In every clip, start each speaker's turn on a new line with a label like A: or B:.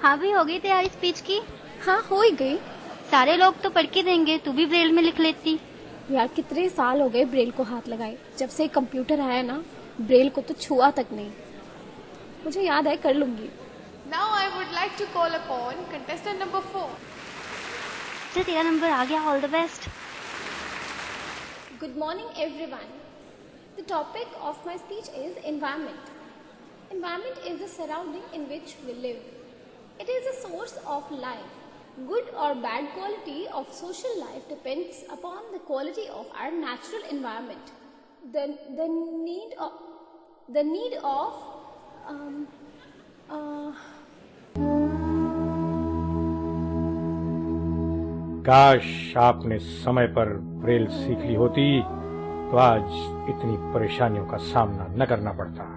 A: हाँ भी हो गई तैयारी स्पीच की?
B: हाँ हो ही गई।
A: सारे लोग तो पढ़ के देंगे, तू भी ब्रेल में लिख लेती।
B: यार कितने साल हो गए ब्रेल को हाथ लगाए, जब से कंप्यूटर आया ना ब्रेल को तो छुआ तक नहीं। मुझे याद है, कर लूंगी।
C: Now I would like to call upon contestant number 4.
A: चल तेरा नंबर आ गया, all the best.
B: Good morning everyone. The topic of my speech is environment. Environment is the surrounding in which we live. It is a source of life. Good or bad quality of social life depends upon the quality of our natural environment. The need of
D: काश आपने समय पर Braille सीख ली होती तो आज इतनी परेशानियों का सामना न करना पड़ता।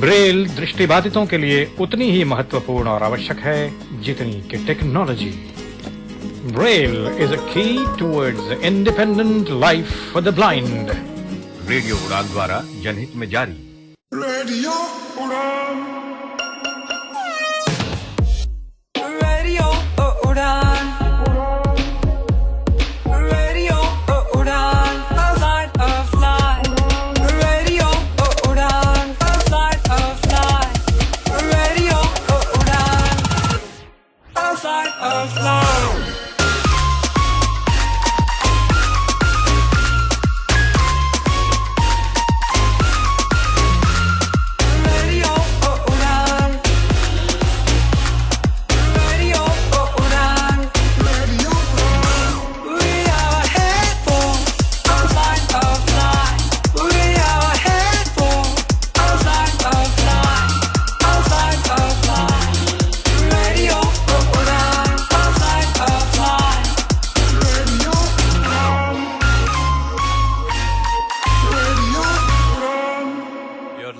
D: ब्रेल दृष्टिबाधितों के लिए उतनी ही महत्वपूर्ण और आवश्यक है जितनी कि टेक्नोलॉजी। ब्रेल इज अ की towards independent life for the blind.
E: Radio उड़ान द्वारा जनहित में जारी।
F: रेडियो उड़ान।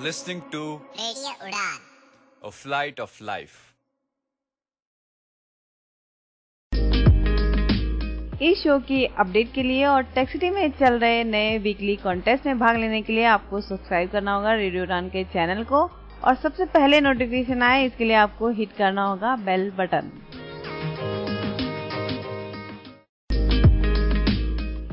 E: Listening to
G: Radio Udan,
E: a flight of life.
H: इस शो की अपडेट के लिए और टेक्सिटी में चल रहे नए वीकली कॉन्टेस्ट में भाग लेने के लिए आपको सब्सक्राइब करना होगा रेडियो उड़ान के चैनल को, और सबसे पहले नोटिफिकेशन आए इसके लिए आपको हिट करना होगा बेल बटन।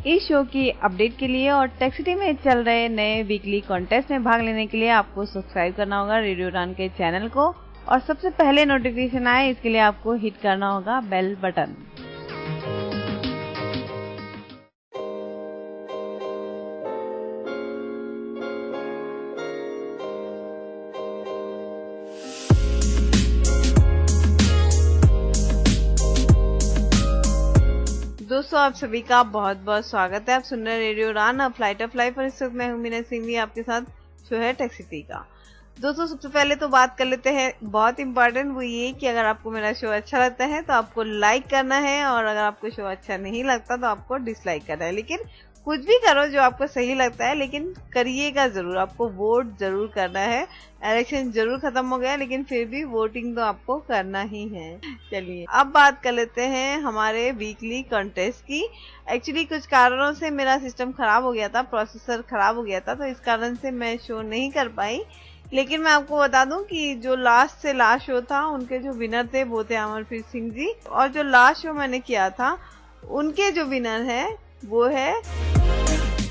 H: इस शो की अपडेट के लिए और टेक्सिटी में चल रहे नए वीकली कॉन्टेस्ट में भाग लेने के लिए आपको सब्सक्राइब करना होगा रेडियो उड़ान के चैनल को, और सबसे पहले नोटिफिकेशन आए इसके लिए आपको हिट करना होगा बेल बटन। दोस्तों आप सभी का बहुत बहुत स्वागत है। आप सुन रहे रेडियो उड़ान फ्लाइट ऑफ लाइफ, और इस वक्त मैं हूं मीना सिंघवी आपके साथ। शो है टेक्सिटी का। दोस्तों सबसे पहले तो बात कर लेते हैं बहुत इंपॉर्टेंट, वो ये कि अगर आपको मेरा शो अच्छा लगता है तो आपको लाइक करना है, और अगर आपको शो अच्छा नहीं लगता तो आपको डिसलाइक करना है। लेकिन कुछ भी करो जो आपको सही लगता है, लेकिन करिएगा जरूर। आपको वोट जरूर करना है। इलेक्शन जरूर खत्म हो गया लेकिन फिर भी वोटिंग तो आपको करना ही है। चलिए अब बात कर लेते हैं हमारे वीकली कॉन्टेस्ट की। एक्चुअली कुछ कारणों से मेरा सिस्टम खराब हो गया था, प्रोसेसर खराब हो गया था, तो इस कारण से मैं शो नहीं कर पाई। लेकिन मैं आपको बता दूं कि जो लास्ट से लास्ट शो था उनके जो विनर थे वो थे अमरप्रीत सिंह जी, और जो लास्ट शो मैंने किया था उनके जो विनर है वो है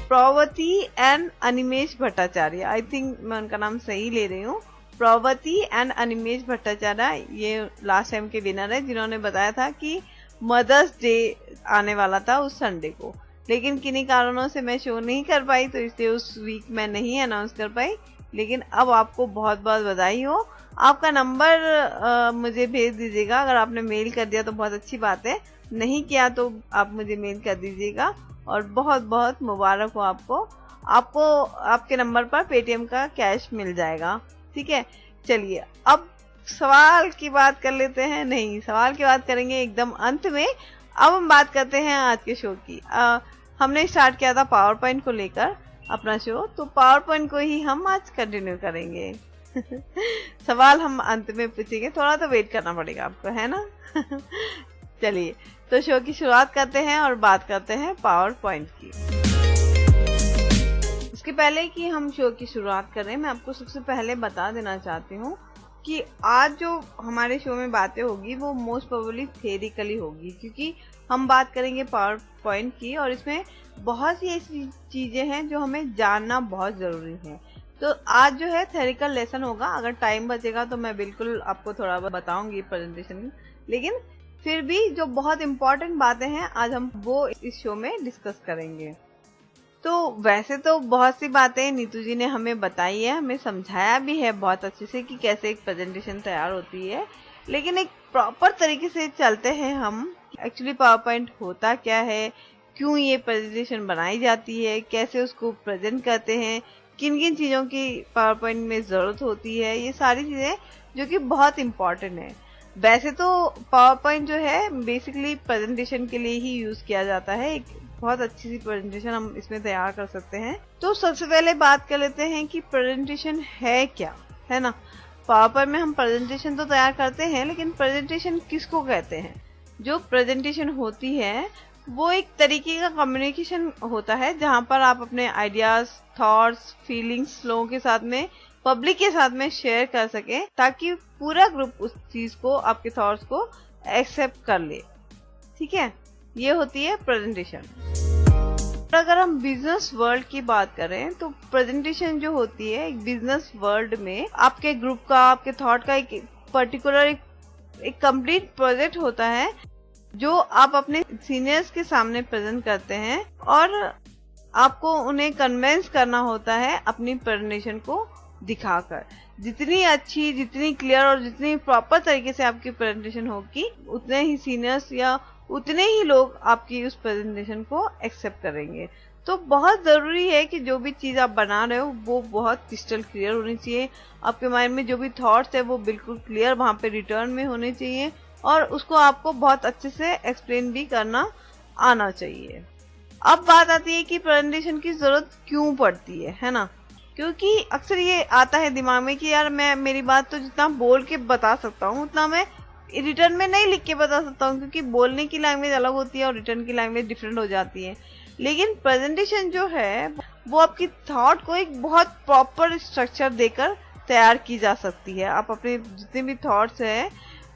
H: Pravati and Animesh Bhattacharya. I think मैं उनका नाम सही ले रही हूँ, प्रवती एंड अनिमेश भट्टाचार्य। ये लास्ट टाइम के विनर है जिन्होंने बताया था कि मदर्स डे आने वाला था उस संडे को, लेकिन किन्हीं कारणों से मैं शो नहीं कर पाई, तो इसलिए उस वीक मैं नहीं अनाउंस कर पाई। लेकिन अब आपको बहुत बहुत बधाई हो। आपका नंबर मुझे भेज दीजिएगा। अगर आपने मेल कर दिया तो बहुत अच्छी बात है, नहीं किया तो आप मुझे मेल कर दीजिएगा। और बहुत बहुत मुबारक हो आपको आपके नंबर पर पेटीएम का कैश मिल जाएगा। ठीक है, चलिए अब सवाल की बात कर लेते हैं। नहीं, सवाल की बात करेंगे एकदम अंत में। अब हम बात करते हैं आज के शो की। हमने स्टार्ट किया था पावर पॉइंट को लेकर अपना शो, तो पावर पॉइंट को ही हम आज कंटिन्यू करेंगे। सवाल हम अंत में पूछेंगे, थोड़ा तो वेट करना पड़ेगा आपको, है ना। चलिए तो शो की शुरुआत करते हैं और बात करते हैं पावर पॉइंट की। उसके पहले कि हम शो की शुरुआत करें, मैं आपको सबसे पहले बता देना चाहती हूँ कि आज जो हमारे शो में बातें होगी वो मोस्ट प्रोबेबली थियरिकली होगी, क्योंकि हम बात करेंगे पावर पॉइंट की और इसमें बहुत सी ऐसी चीजें हैं जो हमें जानना बहुत जरूरी है। तो आज जो है थियरिकल लेसन होगा। अगर टाइम बचेगा तो मैं बिल्कुल आपको थोड़ा बताऊंगी प्रेजेंटेशन, लेकिन फिर भी जो बहुत इम्पोर्टेंट बातें हैं आज हम वो इस शो में डिस्कस करेंगे। तो वैसे तो बहुत सी बातें नीतू जी ने हमें बताई है, हमें समझाया भी है बहुत अच्छे से कि कैसे एक प्रेजेंटेशन तैयार होती है, लेकिन एक प्रॉपर तरीके से चलते हैं हम। एक्चुअली पावर पॉइंट होता क्या है, क्यों ये प्रेजेंटेशन बनाई जाती है, कैसे उसको प्रेजेंट करते हैं, किन किन चीजों की पावर पॉइंट में जरूरत होती है, ये सारी चीजें जो कि बहुत इम्पोर्टेंट है। वैसे तो पावर पॉइंट जो है बेसिकली प्रेजेंटेशन के लिए ही यूज किया जाता है। एक बहुत अच्छी सी प्रेजेंटेशन हम इसमें तैयार कर सकते हैं। तो सबसे पहले बात कर लेते हैं कि प्रेजेंटेशन है क्या, है ना। पावर पॉइंट में हम प्रेजेंटेशन तो तैयार करते हैं, लेकिन प्रेजेंटेशन किसको कहते हैं? जो प्रेजेंटेशन होती है वो एक तरीके का कम्युनिकेशन होता है जहां पर आप अपने आइडियाज, थॉट्स, फीलिंग्स लोगों के साथ में, पब्लिक के साथ में शेयर कर सके, ताकि पूरा ग्रुप उस चीज को, आपके थॉट्स को एक्सेप्ट कर ले। ठीक है, ये होती है प्रेजेंटेशन। अगर हम बिजनेस वर्ल्ड की बात करें तो प्रेजेंटेशन जो होती है एक बिजनेस वर्ल्ड में आपके ग्रुप का, आपके थॉट का एक पर्टिकुलर एक कंप्लीट प्रोजेक्ट होता है जो आप अपने सीनियर्स के सामने प्रेजेंट करते हैं और आपको उन्हें कन्विंस करना होता है अपनी प्रेजेंटेशन को दिखाकर। जितनी अच्छी, जितनी क्लियर और जितनी प्रॉपर तरीके से आपकी प्रेजेंटेशन होगी, उतने ही सीनियर्स या उतने ही लोग आपकी उस प्रेजेंटेशन को एक्सेप्ट करेंगे। तो बहुत जरूरी है कि जो भी चीज आप बना रहे हो वो बहुत क्रिस्टल क्लियर होनी चाहिए। आपके माइंड में जो भी थॉट्स है वो बिल्कुल क्लियर वहां पे रिटर्न में होने चाहिए और उसको आपको बहुत अच्छे से एक्सप्लेन भी करना आना चाहिए। अब बात आती है कि प्रेजेंटेशन की जरूरत क्यों पड़ती है ना। क्योंकि अक्सर ये आता है दिमाग में कि यार मैं मेरी बात तो जितना बोल के बता सकता हूँ उतना मैं रिटर्न में नहीं लिख के बता सकता हूँ, क्योंकि बोलने की लैंग्वेज अलग होती है और रिटर्न की लैंग्वेज डिफरेंट हो जाती है। लेकिन प्रेजेंटेशन जो है वो आपकी थॉट को एक बहुत प्रॉपर स्ट्रक्चर देकर तैयार की जा सकती है। आप अपने जितने भी थॉट्स हैं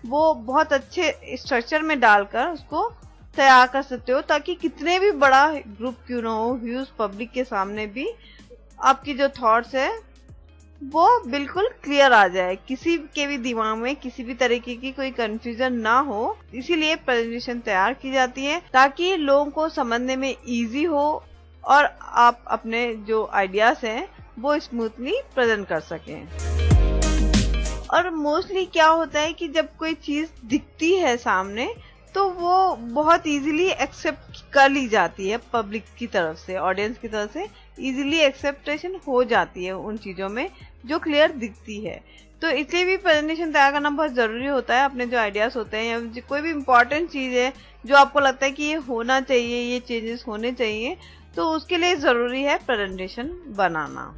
H: वो बहुत अच्छे स्ट्रक्चर में डालकर उसको तैयार कर सकते हो, ताकि कितने भी बड़ा ग्रुप क्यों ना हो, ह्यूज पब्लिक के सामने भी आपकी जो थॉट्स है वो बिल्कुल क्लियर आ जाए, किसी के भी दिमाग में किसी भी तरीके की कोई कंफ्यूजन ना हो। इसीलिए प्रेजेंटेशन तैयार की जाती है ताकि लोगों को समझने में इजी हो और आप अपने जो आइडियाज हैं वो स्मूथली प्रेजेंट कर सकें। और मोस्टली क्या होता है कि जब कोई चीज दिखती है सामने तो वो बहुत इजीली एक्सेप्ट कर ली जाती है पब्लिक की तरफ से, ऑडियंस की तरफ से इजीली एक्सेप्टेशन हो जाती है उन चीजों में जो क्लियर दिखती है। तो इसलिए भी प्रेजेंटेशन तैयार करना बहुत जरूरी होता है। अपने जो आइडियाज होते हैं या कोई भी इम्पोर्टेंट चीज है जो आपको लगता है कि ये होना चाहिए, ये चेंजेस होने चाहिए, तो उसके लिए जरूरी है प्रेजेंटेशन बनाना।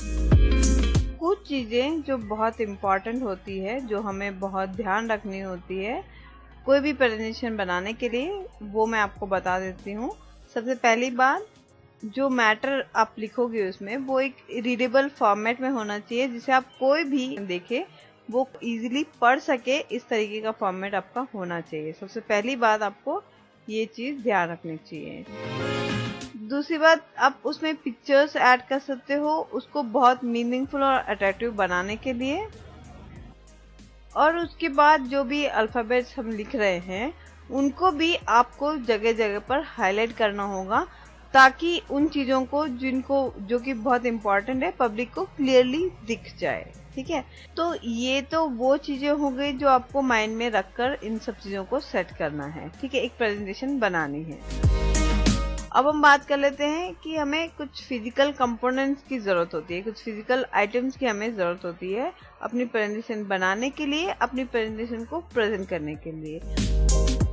H: कुछ चीजें जो बहुत इम्पोर्टेंट होती है, जो हमें बहुत ध्यान रखनी होती है कोई भी प्रेजेंटेशन बनाने के लिए, वो मैं आपको बता देती हूँ। सबसे पहली बात, जो मैटर आप लिखोगे उसमें वो एक रीडेबल फॉर्मेट में होना चाहिए, जिसे आप कोई भी देखे वो इजीली पढ़ सके, इस तरीके का फॉर्मेट आपका होना चाहिए। सबसे पहली बात आपको ये चीज ध्यान रखनी चाहिए। दूसरी बात, आप उसमें पिक्चर्स ऐड कर सकते हो उसको बहुत मीनिंगफुल और अट्रैक्टिव बनाने के लिए। और उसके बाद जो भी अल्फाबेट्स हम लिख रहे हैं उनको भी आपको जगह जगह पर हाईलाइट करना होगा, ताकि उन चीजों को जो कि बहुत इम्पोर्टेंट है पब्लिक को क्लियरली दिख जाए। ठीक है, तो ये तो वो चीजें हो गई जो आपको माइंड में रखकर इन सब चीजों को सेट करना है। ठीक है, एक प्रेजेंटेशन बनानी है। अब हम बात कर लेते हैं कि हमें कुछ फिजिकल कंपोनेंट्स की जरूरत होती है, कुछ फिजिकल आइटम्स की हमें जरूरत होती है अपनी प्रेजेंटेशन बनाने के लिए, अपनी प्रेजेंटेशन को प्रेजेंट करने के लिए।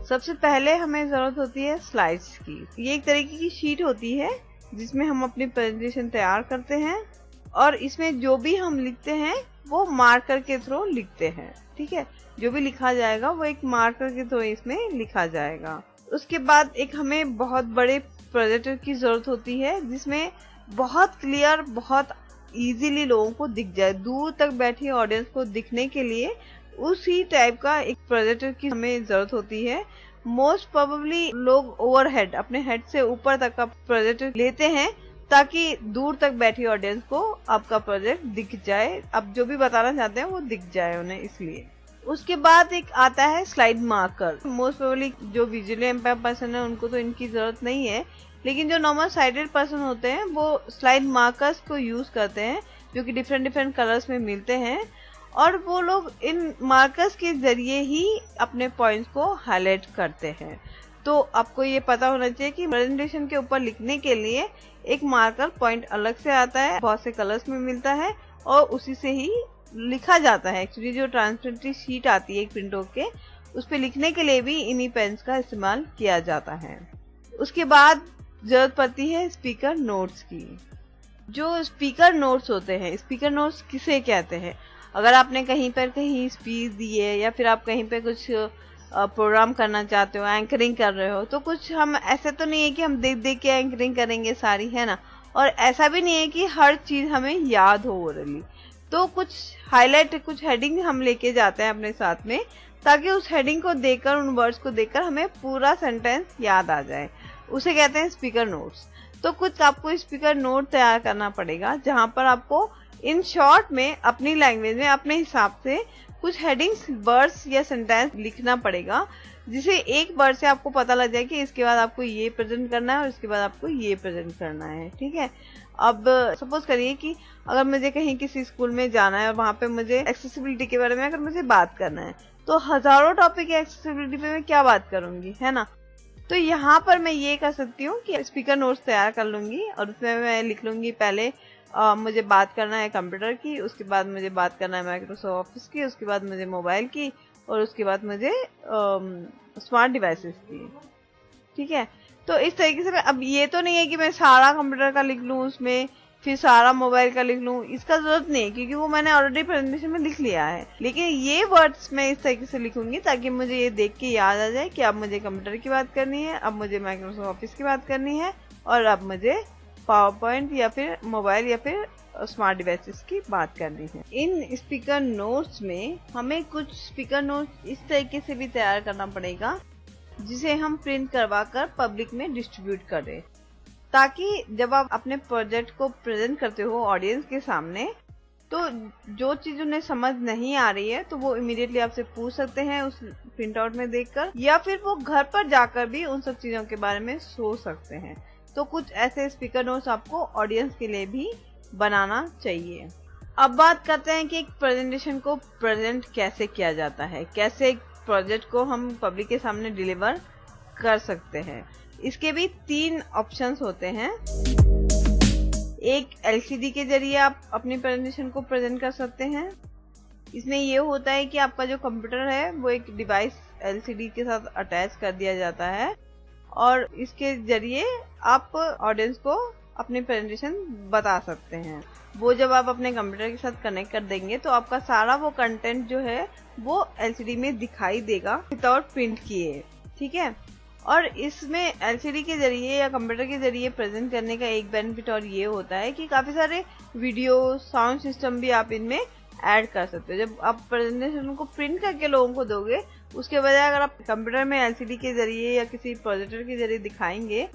H: सबसे पहले हमें जरूरत होती है स्लाइड्स की। ये एक तरीके की शीट होती है जिसमें हम अपनी प्रेजेंटेशन तैयार करते हैं और इसमें जो भी हम लिखते हैं वो मार्कर के थ्रू लिखते हैं। ठीक है, जो भी लिखा जाएगा वो एक मार्कर के थ्रू इसमें लिखा जाएगा। उसके बाद एक हमें बहुत बड़े प्रोजेक्टर की जरूरत होती है जिसमें बहुत क्लियर, बहुत इजीली लोगों को दिख जाए, दूर तक बैठी ऑडियंस को दिखने के लिए उसी टाइप का एक प्रोजेक्टर की हमें जरूरत होती है। मोस्ट प्रोबेबली लोग ओवरहेड, अपने हेड से ऊपर तक का प्रोजेक्टर लेते हैं ताकि दूर तक बैठी ऑडियंस को आपका प्रोजेक्ट दिख जाए, आप जो भी बताना चाहते हैं वो दिख जाए उन्हें, इसलिए। उसके बाद एक आता है स्लाइड मार्कर। मोस्ट प्रोबेबली जो विजुअली इम्पेयर पर्सन है उनको तो इनकी जरूरत नहीं है, लेकिन जो नॉर्मल साइटेड पर्सन होते हैं वो स्लाइड मार्कर्स को यूज करते हैं, जो कि डिफरेंट डिफरेंट कलर्स में मिलते हैं, और वो लोग इन मार्कर्स के जरिए ही अपने पॉइंट्स को हाईलाइट करते हैं। तो आपको ये पता होना चाहिए कि प्रेजेंटेशन के ऊपर लिखने के लिए एक मार्कर पॉइंट अलग से आता है, बहुत से कलर्स में मिलता है और उसी से ही लिखा जाता है। एक्चुअली जो ट्रांसपेरेंट शीट आती है एक प्रिंटो के, उस पे लिखने के लिए भी इन्हीं पेन्स का इस्तेमाल किया जाता है। उसके बाद जरूरत पड़ती है स्पीकर नोट्स की। जो स्पीकर नोट्स होते हैं, स्पीकर नोट्स किसे कहते हैं? अगर आपने कहीं स्पीच दी है या फिर आप कहीं पे कुछ प्रोग्राम करना चाहते हो, एंकरिंग कर रहे हो, तो कुछ हम ऐसे तो नहीं है कि हम देख देख के एंकरिंग करेंगे सारी, है ना, और ऐसा भी नहीं है कि हर चीज हमें याद हो ओरली। तो कुछ हाईलाइट, कुछ हेडिंग हम लेके जाते हैं अपने साथ में, ताकि उस हेडिंग को देखकर, उन वर्ड्स को देखकर हमें पूरा सेंटेंस याद आ जाए। उसे कहते हैं स्पीकर नोट्स। तो कुछ आपको स्पीकर नोट तैयार करना पड़ेगा, जहां पर आपको इन शॉर्ट में अपनी लैंग्वेज में अपने हिसाब से कुछ हेडिंग्स, वर्ड्स या सेंटेंस लिखना पड़ेगा, जिसे एक वर्ड से आपको पता लग जाए कि इसके बाद आपको ये प्रेजेंट करना है और इसके बाद आपको ये प्रेजेंट करना है। ठीक है। अब सपोज करिए कि अगर मुझे कहीं किसी स्कूल में जाना है और वहां पे मुझे एक्सेसिबिलिटी के बारे में अगर मुझे बात करना है, तो हजारों टॉपिक है एक्सेसिबिलिटी पे, मैं क्या बात करूंगी, है ना। तो यहाँ पर मैं ये कर सकती हूँ कि स्पीकर नोट्स तैयार कर लूंगी और उसमें मैं लिख लूंगी पहले मुझे बात करना है कंप्यूटर की, उसके बाद मुझे बात करना है माइक्रोसॉफ्ट ऑफिस की, उसके बाद मुझे मोबाइल की, और उसके बाद मुझे स्मार्ट डिवाइसेस की। ठीक है। तो इस तरीके से मैं, अब ये तो नहीं है कि मैं सारा कंप्यूटर का लिख लूँ उसमें, फिर सारा मोबाइल का लिख लूँ, इसका जरूरत नहीं है, क्योंकि वो मैंने ऑलरेडी प्रेजेंटेशन में लिख लिया है। लेकिन ये वर्ड्स मैं इस तरीके से लिखूंगी ताकि मुझे ये देख के याद आ जाए कि अब मुझे कंप्यूटर की बात करनी है, अब मुझे माइक्रोसॉफ्ट ऑफिस की बात करनी है, और अब मुझे पावर पॉइंट या फिर मोबाइल या फिर स्मार्ट डिवाइसेस की बात करनी है। इन स्पीकर नोट्स में हमें कुछ स्पीकर नोट्स इस तरीके से भी तैयार करना पड़ेगा जिसे हम प्रिंट करवा कर पब्लिक में डिस्ट्रीब्यूट करें, ताकि जब आप अपने प्रोजेक्ट को प्रेजेंट करते हो ऑडियंस के सामने, तो जो चीज उन्हें समझ नहीं आ रही है तो वो इमीडिएटली आपसे पूछ सकते हैं उस प्रिंट आउट में देखकर, या फिर वो घर पर जाकर भी उन सब चीजों के बारे में सोच सकते हैं। तो कुछ ऐसे स्पीकर नोट्स आपको ऑडियंस के लिए भी बनाना चाहिए। अब बात करते हैं कि एक प्रेजेंटेशन को प्रेजेंट कैसे किया जाता है, कैसे एक प्रोजेक्ट को हम पब्लिक के सामने डिलीवर कर सकते हैं। इसके भी 3 ऑप्शंस होते हैं। एक एलसीडी के जरिए आप अपनी प्रेजेंटेशन को प्रेजेंट कर सकते हैं। इसमें ये होता है कि आपका जो कंप्यूटर है वो एक डिवाइस एलसीडी के साथ अटैच कर दिया जाता है, और इसके जरिए आप ऑडियंस को अपनी प्रेजेंटेशन बता सकते हैं। वो जब आप अपने कंप्यूटर के साथ कनेक्ट कर देंगे तो आपका सारा वो कंटेंट जो है वो एलसीडी में दिखाई देगा विदाउट प्रिंट किए। ठीक है। और इसमें एलसीडी के जरिए या कंप्यूटर के जरिए प्रेजेंट करने का एक बेनिफिट और ये होता है कि काफी सारे वीडियो, साउंड सिस्टम भी आप इनमें ऐड कर सकते हो। जब आप प्रेजेंटेशन को प्रिंट करके लोगों को दोगे, उसके बजाय अगर आप कंप्यूटर में एलसीडी के जरिए या किसी प्रोजेक्टर के जरिए दिखाएंगे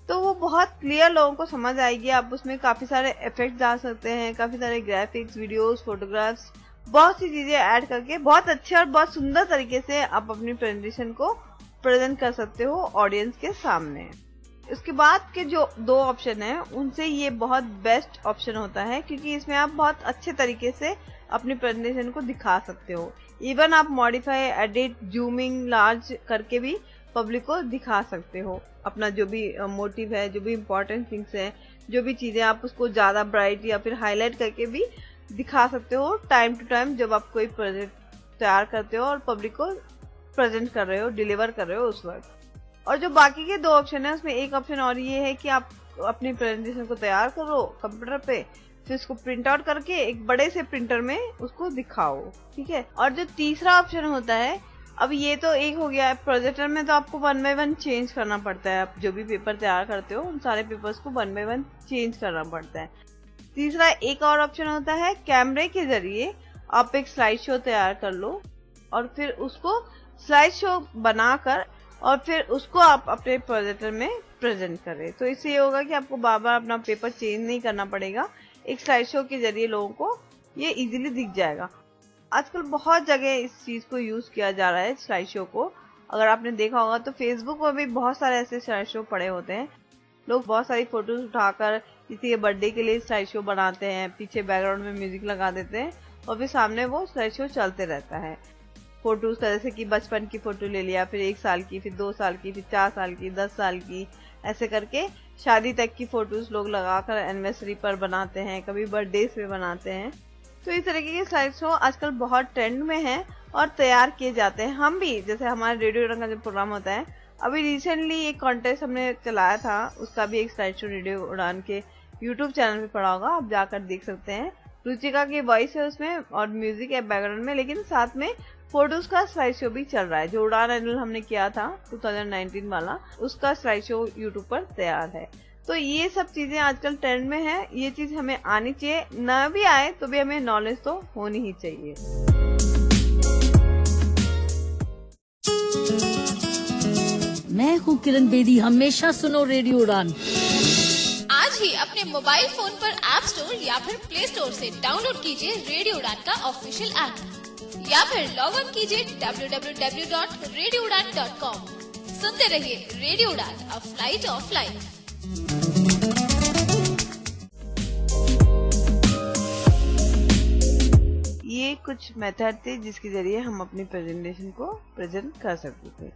H: तो वो बहुत क्लियर लोगों को समझ आएगी। आप उसमें काफी सारे इफेक्ट डाल सकते हैं, काफी सारे ग्राफिक्स, वीडियोस, फोटोग्राफ्स, बहुत सी चीजें ऐड करके बहुत अच्छे और बहुत सुंदर तरीके से आप अपनी प्रेजेंटेशन को प्रेजेंट कर सकते हो ऑडियंस के सामने। इसके बाद के जो 2 ऑप्शन है उनसे ये बहुत बेस्ट ऑप्शन होता है, क्योंकि इसमें आप बहुत अच्छे तरीके से अपनी प्रेजेंटेशन को दिखा सकते हो। इवन आप मॉडिफाई, एडिट, जूमिंग, लार्ज करके भी पब्लिक को दिखा सकते हो अपना जो भी मोटिव है, जो भी इम्पोर्टेंट थिंग्स है, जो भी चीजें आप उसको ज्यादा ब्राइट या फिर हाईलाइट करके भी दिखा सकते हो टाइम टू टाइम, जब आप कोई प्रोजेक्ट तैयार करते हो और पब्लिक को प्रेजेंट कर रहे हो, डिलीवर कर रहे हो उस वक्त। और जो बाकी के 2 ऑप्शन है उसमें एक ऑप्शन और ये है कि आप अपनी प्रेजेंटेशन को तैयार करो कंप्यूटर पे, फिर उसको प्रिंट आउट करके एक बड़े से प्रिंटर में उसको दिखाओ। ठीक है। और जो तीसरा ऑप्शन होता है अब ये तो एक हो गया है। प्रोजेक्टर में तो आपको 1 बाय 1 चेंज करना पड़ता है। आप जो भी पेपर तैयार करते हो उन सारे पेपर्स को 1 बाय 1 चेंज करना पड़ता है। तीसरा एक और ऑप्शन होता है, कैमरे के जरिए आप एक स्लाइड शो तैयार कर लो और फिर उसको स्लाइड शो बनाकर और फिर उसको आप अपने प्रोजेक्टर में प्रेजेंट करें। तो इससे ये होगा कि आपको बार बार अपना पेपर चेंज नहीं करना पड़ेगा। एक स्लाइड शो के जरिए लोगों को ये इजीली दिख जाएगा। आजकल बहुत जगह इस चीज को यूज किया जा रहा है, स्लाइड शो को। अगर आपने देखा होगा तो फेसबुक पर भी बहुत सारे ऐसे स्लाइड शो पड़े होते हैं। लोग बहुत सारी फोटोज उठाकर किसी के बर्थडे के लिए स्लाइड शो बनाते हैं, पीछे बैकग्राउंड में म्यूजिक लगा देते हैं और फिर सामने वो स्लाइड शो चलते रहता है। फोटोज जैसे कि बचपन की फोटो ले लिया, फिर 1 साल की, फिर 2 साल की, फिर 4 साल की, 10 साल की, ऐसे करके शादी तक की फोटोज लोग लगाकर एनिवर्सरी पर बनाते हैं, कभी बर्थडे पे बनाते हैं। तो इस तरीके के स्लाइड शो आजकल बहुत ट्रेंड में है और तैयार किए जाते हैं। हम भी, जैसे हमारे रेडियो उड़ान का जो प्रोग्राम होता है, अभी रिसेंटली एक कॉन्टेस्ट हमने चलाया था, उसका भी एक स्लाइड शो रेडियो उड़ान के यूट्यूब चैनल पे पड़ा होगा, आप जाकर देख सकते हैं। रुचिका की वॉइस है उसमें और म्यूजिक है बैकग्राउंड में, लेकिन साथ में फोटोज का स्लाइड शो भी चल रहा है। जो उड़ान एनुअल हमने किया था 2019 वाला, उसका स्लाइड शो यूट्यूब पर तैयार है। तो ये सब चीजें आजकल ट्रेंड में है। ये चीज हमें आनी चाहिए, ना भी आए तो भी हमें नॉलेज तो होनी ही चाहिए।
G: मैं हूँ किरण बेदी, हमेशा सुनो रेडियो उड़ान।
I: आज ही अपने मोबाइल फोन पर ऐप स्टोर या फिर प्ले स्टोर से डाउनलोड कीजिए रेडियो उड़ान का ऑफिशियल ऐप या फिर लॉग इन कीजिए www.radioudan.com। सुनते रहिए रेडियो उड़ान, अ फ्लाइट ऑफ लाइफ।
H: ये कुछ मेथड थे जिसके जरिए हम अपनी प्रेजेंटेशन को प्रेजेंट कर सकते थे।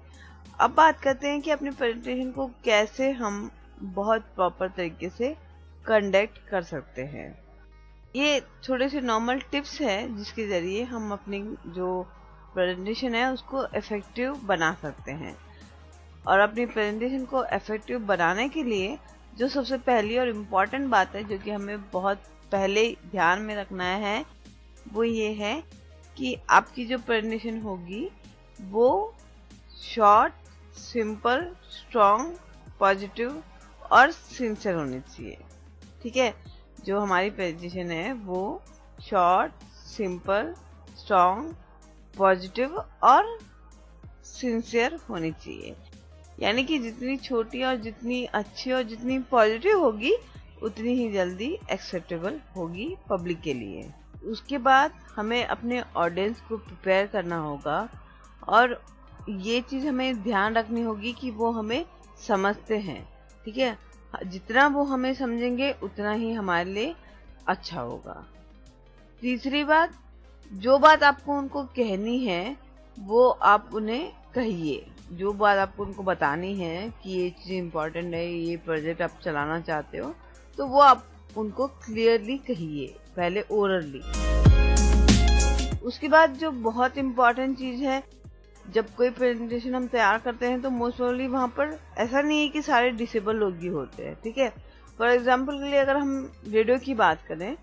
H: अब बात करते हैं कि अपनी प्रेजेंटेशन को कैसे हम बहुत प्रॉपर तरीके से कंडक्ट कर सकते हैं। ये थोड़े से नॉर्मल टिप्स है जिसके जरिए हम अपनी जो प्रेजेंटेशन है उसको इफेक्टिव बना सकते हैं। और अपनी प्रेजेंटेशन को इफेक्टिव बनाने के लिए जो सबसे पहली और इम्पोर्टेंट बात है, जो कि हमें बहुत पहले ध्यान में रखना है, वो ये है कि आपकी जो प्रेजेंटेशन होगी वो शॉर्ट, सिंपल, स्ट्रॉन्ग, पॉजिटिव और सिंसियर होनी चाहिए। ठीक है, जो हमारी प्रेजेंटेशन है वो शॉर्ट, सिंपल, स्ट्रॉन्ग, पॉजिटिव और सिंसियर होनी चाहिए। यानी कि जितनी छोटी और जितनी अच्छी और जितनी पॉजिटिव होगी उतनी ही जल्दी एक्सेप्टेबल होगी पब्लिक के लिए। उसके बाद हमें अपने ऑडियंस को प्रिपेयर करना होगा और ये चीज हमें ध्यान रखनी होगी कि वो हमें समझते हैं। ठीक है, जितना वो हमें समझेंगे उतना ही हमारे लिए अच्छा होगा। तीसरी बात, जो बात आपको उनको कहनी है वो आप उन्हें कहिए। जो बात आपको उनको बतानी है कि ये चीज इम्पोर्टेंट है, ये प्रोजेक्ट आप चलाना चाहते हो, तो वो आप उनको क्लियरली कहिए, पहले ओरली। उसके बाद जो बहुत इम्पोर्टेंट चीज है, जब कोई प्रेजेंटेशन हम तैयार करते हैं तो मोस्ट प्रोबेबली वहाँ पर ऐसा नहीं है कि सारे डिसेबल लोग ही होते हैं। ठीक है, फॉर एग्जाम्पल के लिए अगर हम रेडियो की बात करें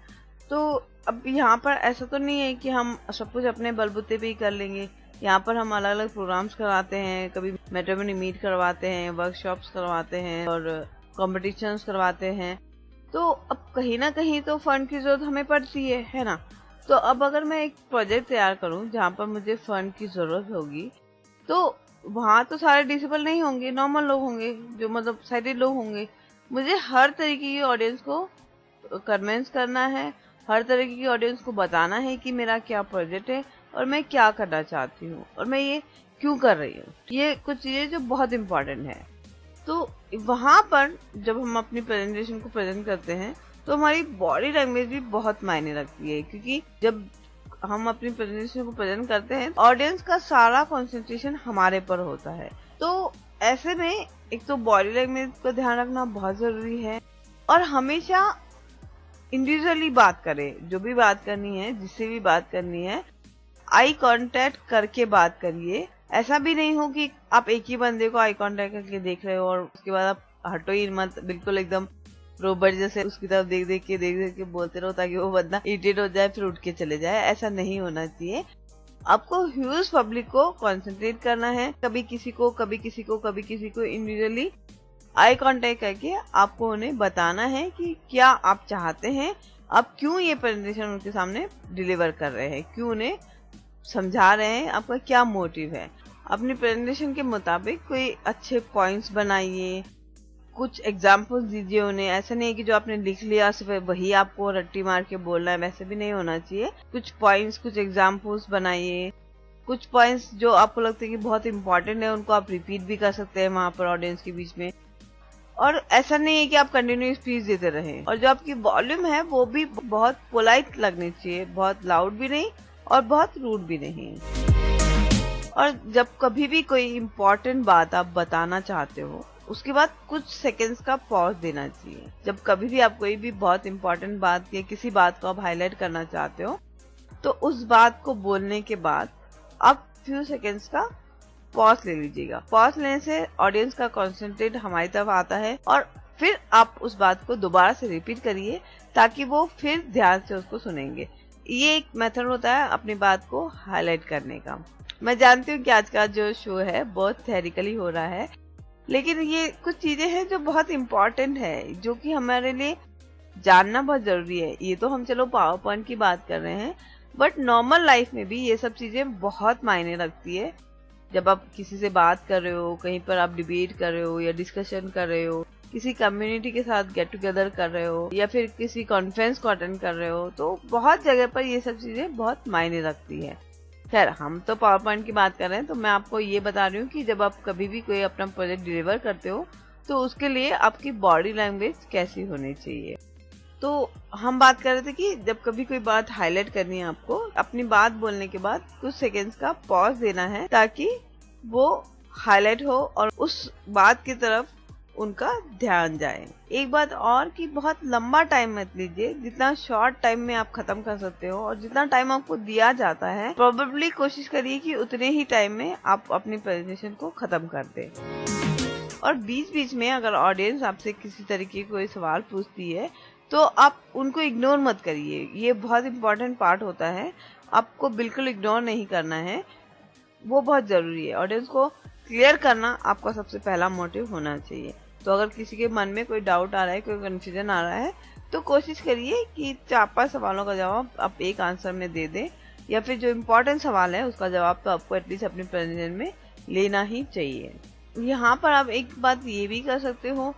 H: तो अब यहाँ पर ऐसा तो नहीं है कि हम सब कुछ अपने बलबूते पे ही कर लेंगे। यहाँ पर हम अलग अलग प्रोग्राम्स कराते हैं, कभी मेट्रो में मीट करवाते हैं, वर्कशॉप्स करवाते हैं और कॉम्पिटिशन्स करवाते हैं। तो अब कहीं ना कहीं तो फंड की जरूरत हमें पड़ती है ना। तो अब अगर मैं एक प्रोजेक्ट तैयार करूं जहाँ पर मुझे फंड की जरूरत होगी, तो वहाँ तो सारे डिसेबल नहीं होंगे, नॉर्मल लोग होंगे, जो मतलब साइटेड लोग होंगे। मुझे हर तरीके की ऑडियंस को कन्विंस करना है, हर तरीके की ऑडियंस को बताना है कि मेरा क्या प्रोजेक्ट है और मैं क्या करना चाहती हूँ और मैं ये क्यों कर रही हूँ। ये कुछ चीजें जो बहुत इम्पोर्टेंट है। तो वहां पर जब हम अपनी प्रेजेंटेशन को प्रेजेंट करते हैं तो हमारी बॉडी लैंग्वेज भी बहुत मायने रखती है, क्योंकि जब हम अपनी प्रेजेंटेशन को प्रेजेंट करते हैं ऑडियंस का सारा कंसंट्रेशन हमारे पर होता है। तो ऐसे में एक तो बॉडी लैंग्वेज का ध्यान रखना बहुत जरूरी है और हमेशा इंडिविजुअली बात करें। जो भी बात करनी है, जिससे भी बात करनी है, आई कांटेक्ट करके बात करिए। ऐसा भी नहीं हो कि आप एक ही बंदे को आई कांटेक्ट करके देख रहे हो और उसके बाद आप हटो ही मत, बिल्कुल एकदम रोबोट जैसे उसकी तरफ देख देख के बोलते रहो ताकि वो बंदा इरिटेट हो जाए फिर उठ के चले जाए। ऐसा नहीं होना चाहिए। आपको ह्यूज पब्लिक को कंसंट्रेट करना है, कभी किसी को इंडिविजुअली आई कांटेक्ट करके आपको उन्हें बताना है कि क्या आप चाहते हैं, आप क्यों ये प्रेजेंटेशन उनके सामने डिलीवर कर रहे हैं, क्यों उन्हें समझा रहे हैं, आपका क्या मोटिव है। अपनी प्रेजेंटेशन के मुताबिक कोई अच्छे पॉइंट्स बनाइए, कुछ एग्जाम्पल्स दीजिए उन्हें। ऐसा नहीं है कि जो आपने लिख लिया सिर्फ वही आपको रट्टी मार के बोलना है, वैसे भी नहीं होना चाहिए। कुछ पॉइंट्स, कुछ एग्जाम्पल्स बनाइए, कुछ पॉइंट्स जो आपको लगता है कि बहुत इंपॉर्टेंट है उनको आप रिपीट भी कर सकते हैं वहां पर ऑडियंस के बीच में। और ऐसा नहीं है कि आप कंटिन्यू स्पीच देते रहें। और जो आपकी वॉल्यूम है वो भी बहुत पोलाइट लगनी चाहिए, बहुत लाउड भी नहीं और बहुत रूड भी नहीं। और जब कभी भी कोई इम्पोर्टेंट बात आप बताना चाहते हो उसके बाद कुछ सेकंड्स का पॉज देना चाहिए। जब कभी भी आप कोई भी बहुत इंपॉर्टेंट बात या किसी बात को आप हाईलाइट करना चाहते हो तो उस बात को बोलने के बाद आप फ्यू सेकंड्स का पॉज ले लीजिएगा। पॉज लेने से ऑडियंस का कंसंट्रेट हमारी तरफ आता है और फिर आप उस बात को दोबारा से रिपीट करिए ताकि वो फिर ध्यान से उसको सुनेंगे। ये एक मेथड होता है अपनी बात को हाईलाइट करने का। मैं जानती हूँ कि आज का जो शो है बहुत थ्योरेटिकली हो रहा है, लेकिन ये कुछ चीजें हैं जो बहुत इम्पोर्टेंट है, जो कि हमारे लिए जानना बहुत जरूरी है। ये तो हम चलो पावर पॉइंट की बात कर रहे हैं, बट नॉर्मल लाइफ में भी ये सब चीजें बहुत मायने रखती है। जब आप किसी से बात कर रहे हो, कहीं पर आप डिबेट कर रहे हो या डिस्कशन कर रहे हो, किसी कम्युनिटी के साथ गेट टुगेदर कर रहे हो या फिर किसी कॉन्फ्रेंस को अटेंड कर रहे हो, तो बहुत जगह पर ये सब चीजें बहुत मायने रखती है। खैर, हम तो पावर पॉइंट की बात कर रहे हैं, तो मैं आपको ये बता रही हूँ कि जब आप कभी भी कोई अपना प्रोजेक्ट डिलीवर करते हो तो उसके लिए आपकी बॉडी लैंग्वेज कैसी होनी चाहिए। तो हम बात कर रहे थे कि जब कभी कोई बात हाईलाइट करनी है, आपको अपनी बात बोलने के बाद कुछ सेकेंड्स का पॉज देना है ताकि वो हाईलाइट हो और उस बात की तरफ उनका ध्यान जाए। एक बात और कि बहुत लंबा टाइम मत लीजिए, जितना शॉर्ट टाइम में आप खत्म कर सकते हो और जितना टाइम आपको दिया जाता है प्रोबेबली कोशिश करिए कि उतने ही टाइम में आप अपनी प्रेजेंटेशन को खत्म कर दें। और बीच बीच में अगर ऑडियंस आपसे किसी तरीके का कोई सवाल पूछती है तो आप उनको इग्नोर मत करिए। ये बहुत इंपॉर्टेंट पार्ट होता है, आपको बिल्कुल इग्नोर नहीं करना है, वो बहुत जरूरी है। ऑडियंस को क्लियर करना आपका सबसे पहला मोटिव होना चाहिए। तो अगर किसी के मन में कोई डाउट आ रहा है, कोई कंफ्यूजन आ रहा है, तो कोशिश करिए कि 4-5 सवालों का जवाब आप एक आंसर में दे दें, या फिर जो इम्पोर्टेंट सवाल है उसका जवाब तो आपको एटलीस्ट अपनी प्रेजेंटेशन में लेना ही चाहिए। यहाँ पर आप एक बात ये भी कर सकते हो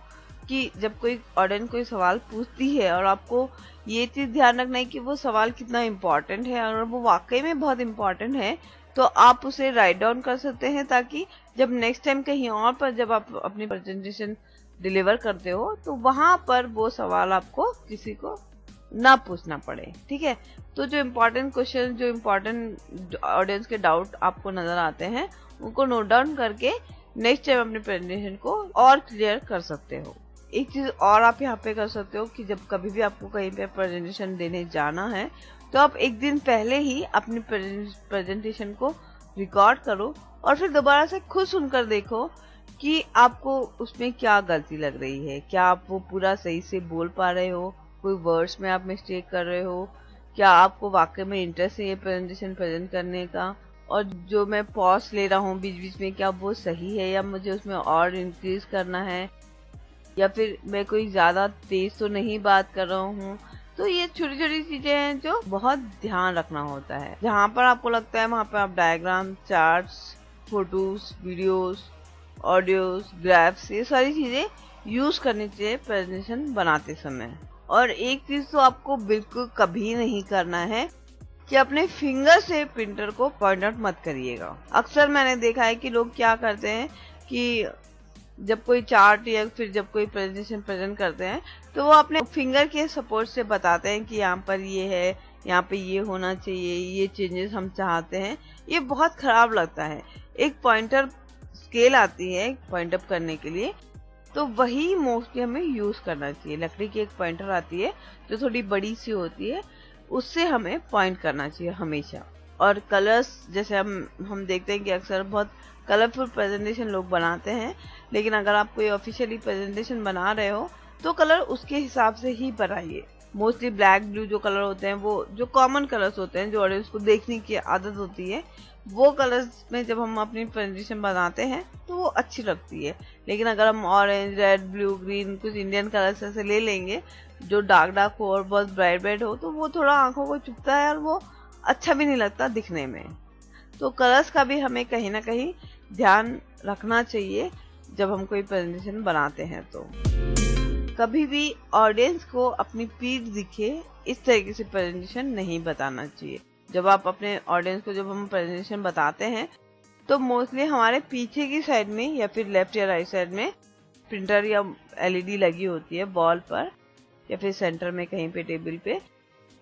H: कि जब कोई ऑडियंस कोई सवाल पूछती है और आपको ये चीज ध्यान रखना है कि वो सवाल कितना इम्पोर्टेंट है, और वो वाकई में बहुत इम्पोर्टेंट है तो आप उसे राइट डाउन कर सकते हैं, ताकि जब नेक्स्ट टाइम कहीं और पर जब आप अपनी प्रेजेंटेशन डिलीवर करते हो तो वहां पर वो सवाल आपको किसी को ना पूछना पड़े। ठीक है, तो जो इम्पोर्टेंट क्वेश्चन, जो इम्पोर्टेंट ऑडियंस के डाउट आपको नजर आते हैं उनको नोट डाउन करके नेक्स्ट टाइम अपनी प्रेजेंटेशन को और क्लियर कर सकते हो। एक चीज और आप यहाँ पे कर सकते हो कि जब कभी भी आपको कहीं पे प्रेजेंटेशन देने जाना है तो आप एक दिन पहले ही अपनी प्रेजेंटेशन को रिकॉर्ड करो और फिर दोबारा से खुद सुनकर देखो कि आपको उसमें क्या गलती लग रही है, क्या आप वो पूरा सही से बोल पा रहे हो, कोई वर्ड्स में आप मिस्टेक कर रहे हो, क्या आपको वाकई में इंटरेस्ट है ये प्रेजेंटेशन प्रेजेंट करने का, और जो मैं पॉज ले रहा हूँ बीच बीच में क्या वो सही है या मुझे उसमें और इंक्रीज करना है, या फिर मैं कोई ज्यादा तेज तो नहीं बात कर रहा हूँ। तो ये छोटी छोटी चीजें हैं जो बहुत ध्यान रखना होता है। जहाँ पर आपको लगता है वहाँ पर आप diagram, charts, photos, videos, audios, graphs, ये सारी चीजें यूज करनी चाहिए प्रेजेंटेशन बनाते समय। और एक चीज तो आपको बिल्कुल कभी नहीं करना है कि अपने फिंगर से प्रिंटर को पॉइंट आउट मत करिएगा। अक्सर मैंने देखा है कि लोग क्या करते हैं कि जब कोई चार्ट या फिर जब कोई प्रेजेंटेशन प्रेजेंट करते हैं तो वो अपने फिंगर के सपोर्ट से बताते हैं कि यहाँ पर ये है, यहाँ पे ये होना चाहिए, ये चेंजेस हम चाहते हैं। ये बहुत खराब लगता है। एक पॉइंटर स्केल आती है पॉइंट अप करने के लिए, तो वही मोस्टली हमें यूज करना चाहिए। लकड़ी की एक पॉइंटर आती है जो थोड़ी बड़ी सी होती है, उससे हमें पॉइंट करना चाहिए हमेशा। और कलर्स, जैसे हम देखते हैं कि अक्सर बहुत कलरफुल प्रेजेंटेशन लोग बनाते हैं, लेकिन अगर आप कोई ऑफिशियली प्रेजेंटेशन बना रहे हो तो कलर उसके हिसाब से ही बनाइए। मोस्टली ब्लैक ब्लू जो कलर होते हैं, वो जो कॉमन कलर्स होते हैं जो ऑडियंस को देखने की आदत होती है, वो कलर्स में जब हम अपनी प्रेजेंटेशन बनाते हैं तो वो अच्छी लगती है। लेकिन अगर हम ऑरेंज, रेड, ब्लू, ग्रीन कुछ इंडियन कलर्स ऐसे ले लेंगे जो डार्क डार्क हो और बहुत ब्राइट ब्राइट हो, तो वो थोड़ा आंखों को चुभता है और वो अच्छा भी नहीं लगता दिखने में। तो कलर्स का भी हमें कहीं ना कहीं ध्यान रखना चाहिए जब हम कोई प्रेजेंटेशन बनाते हैं। तो कभी भी ऑडियंस को अपनी पीठ दिखे इस तरीके से प्रेजेंटेशन नहीं बताना चाहिए। जब आप अपने ऑडियंस को जब हम प्रेजेंटेशन बताते हैं तो मोस्टली हमारे पीछे की साइड में या फिर लेफ्ट या राइट साइड में प्रिंटर या एलईडी लगी होती है वॉल पर या फिर सेंटर में कहीं पे टेबल पे।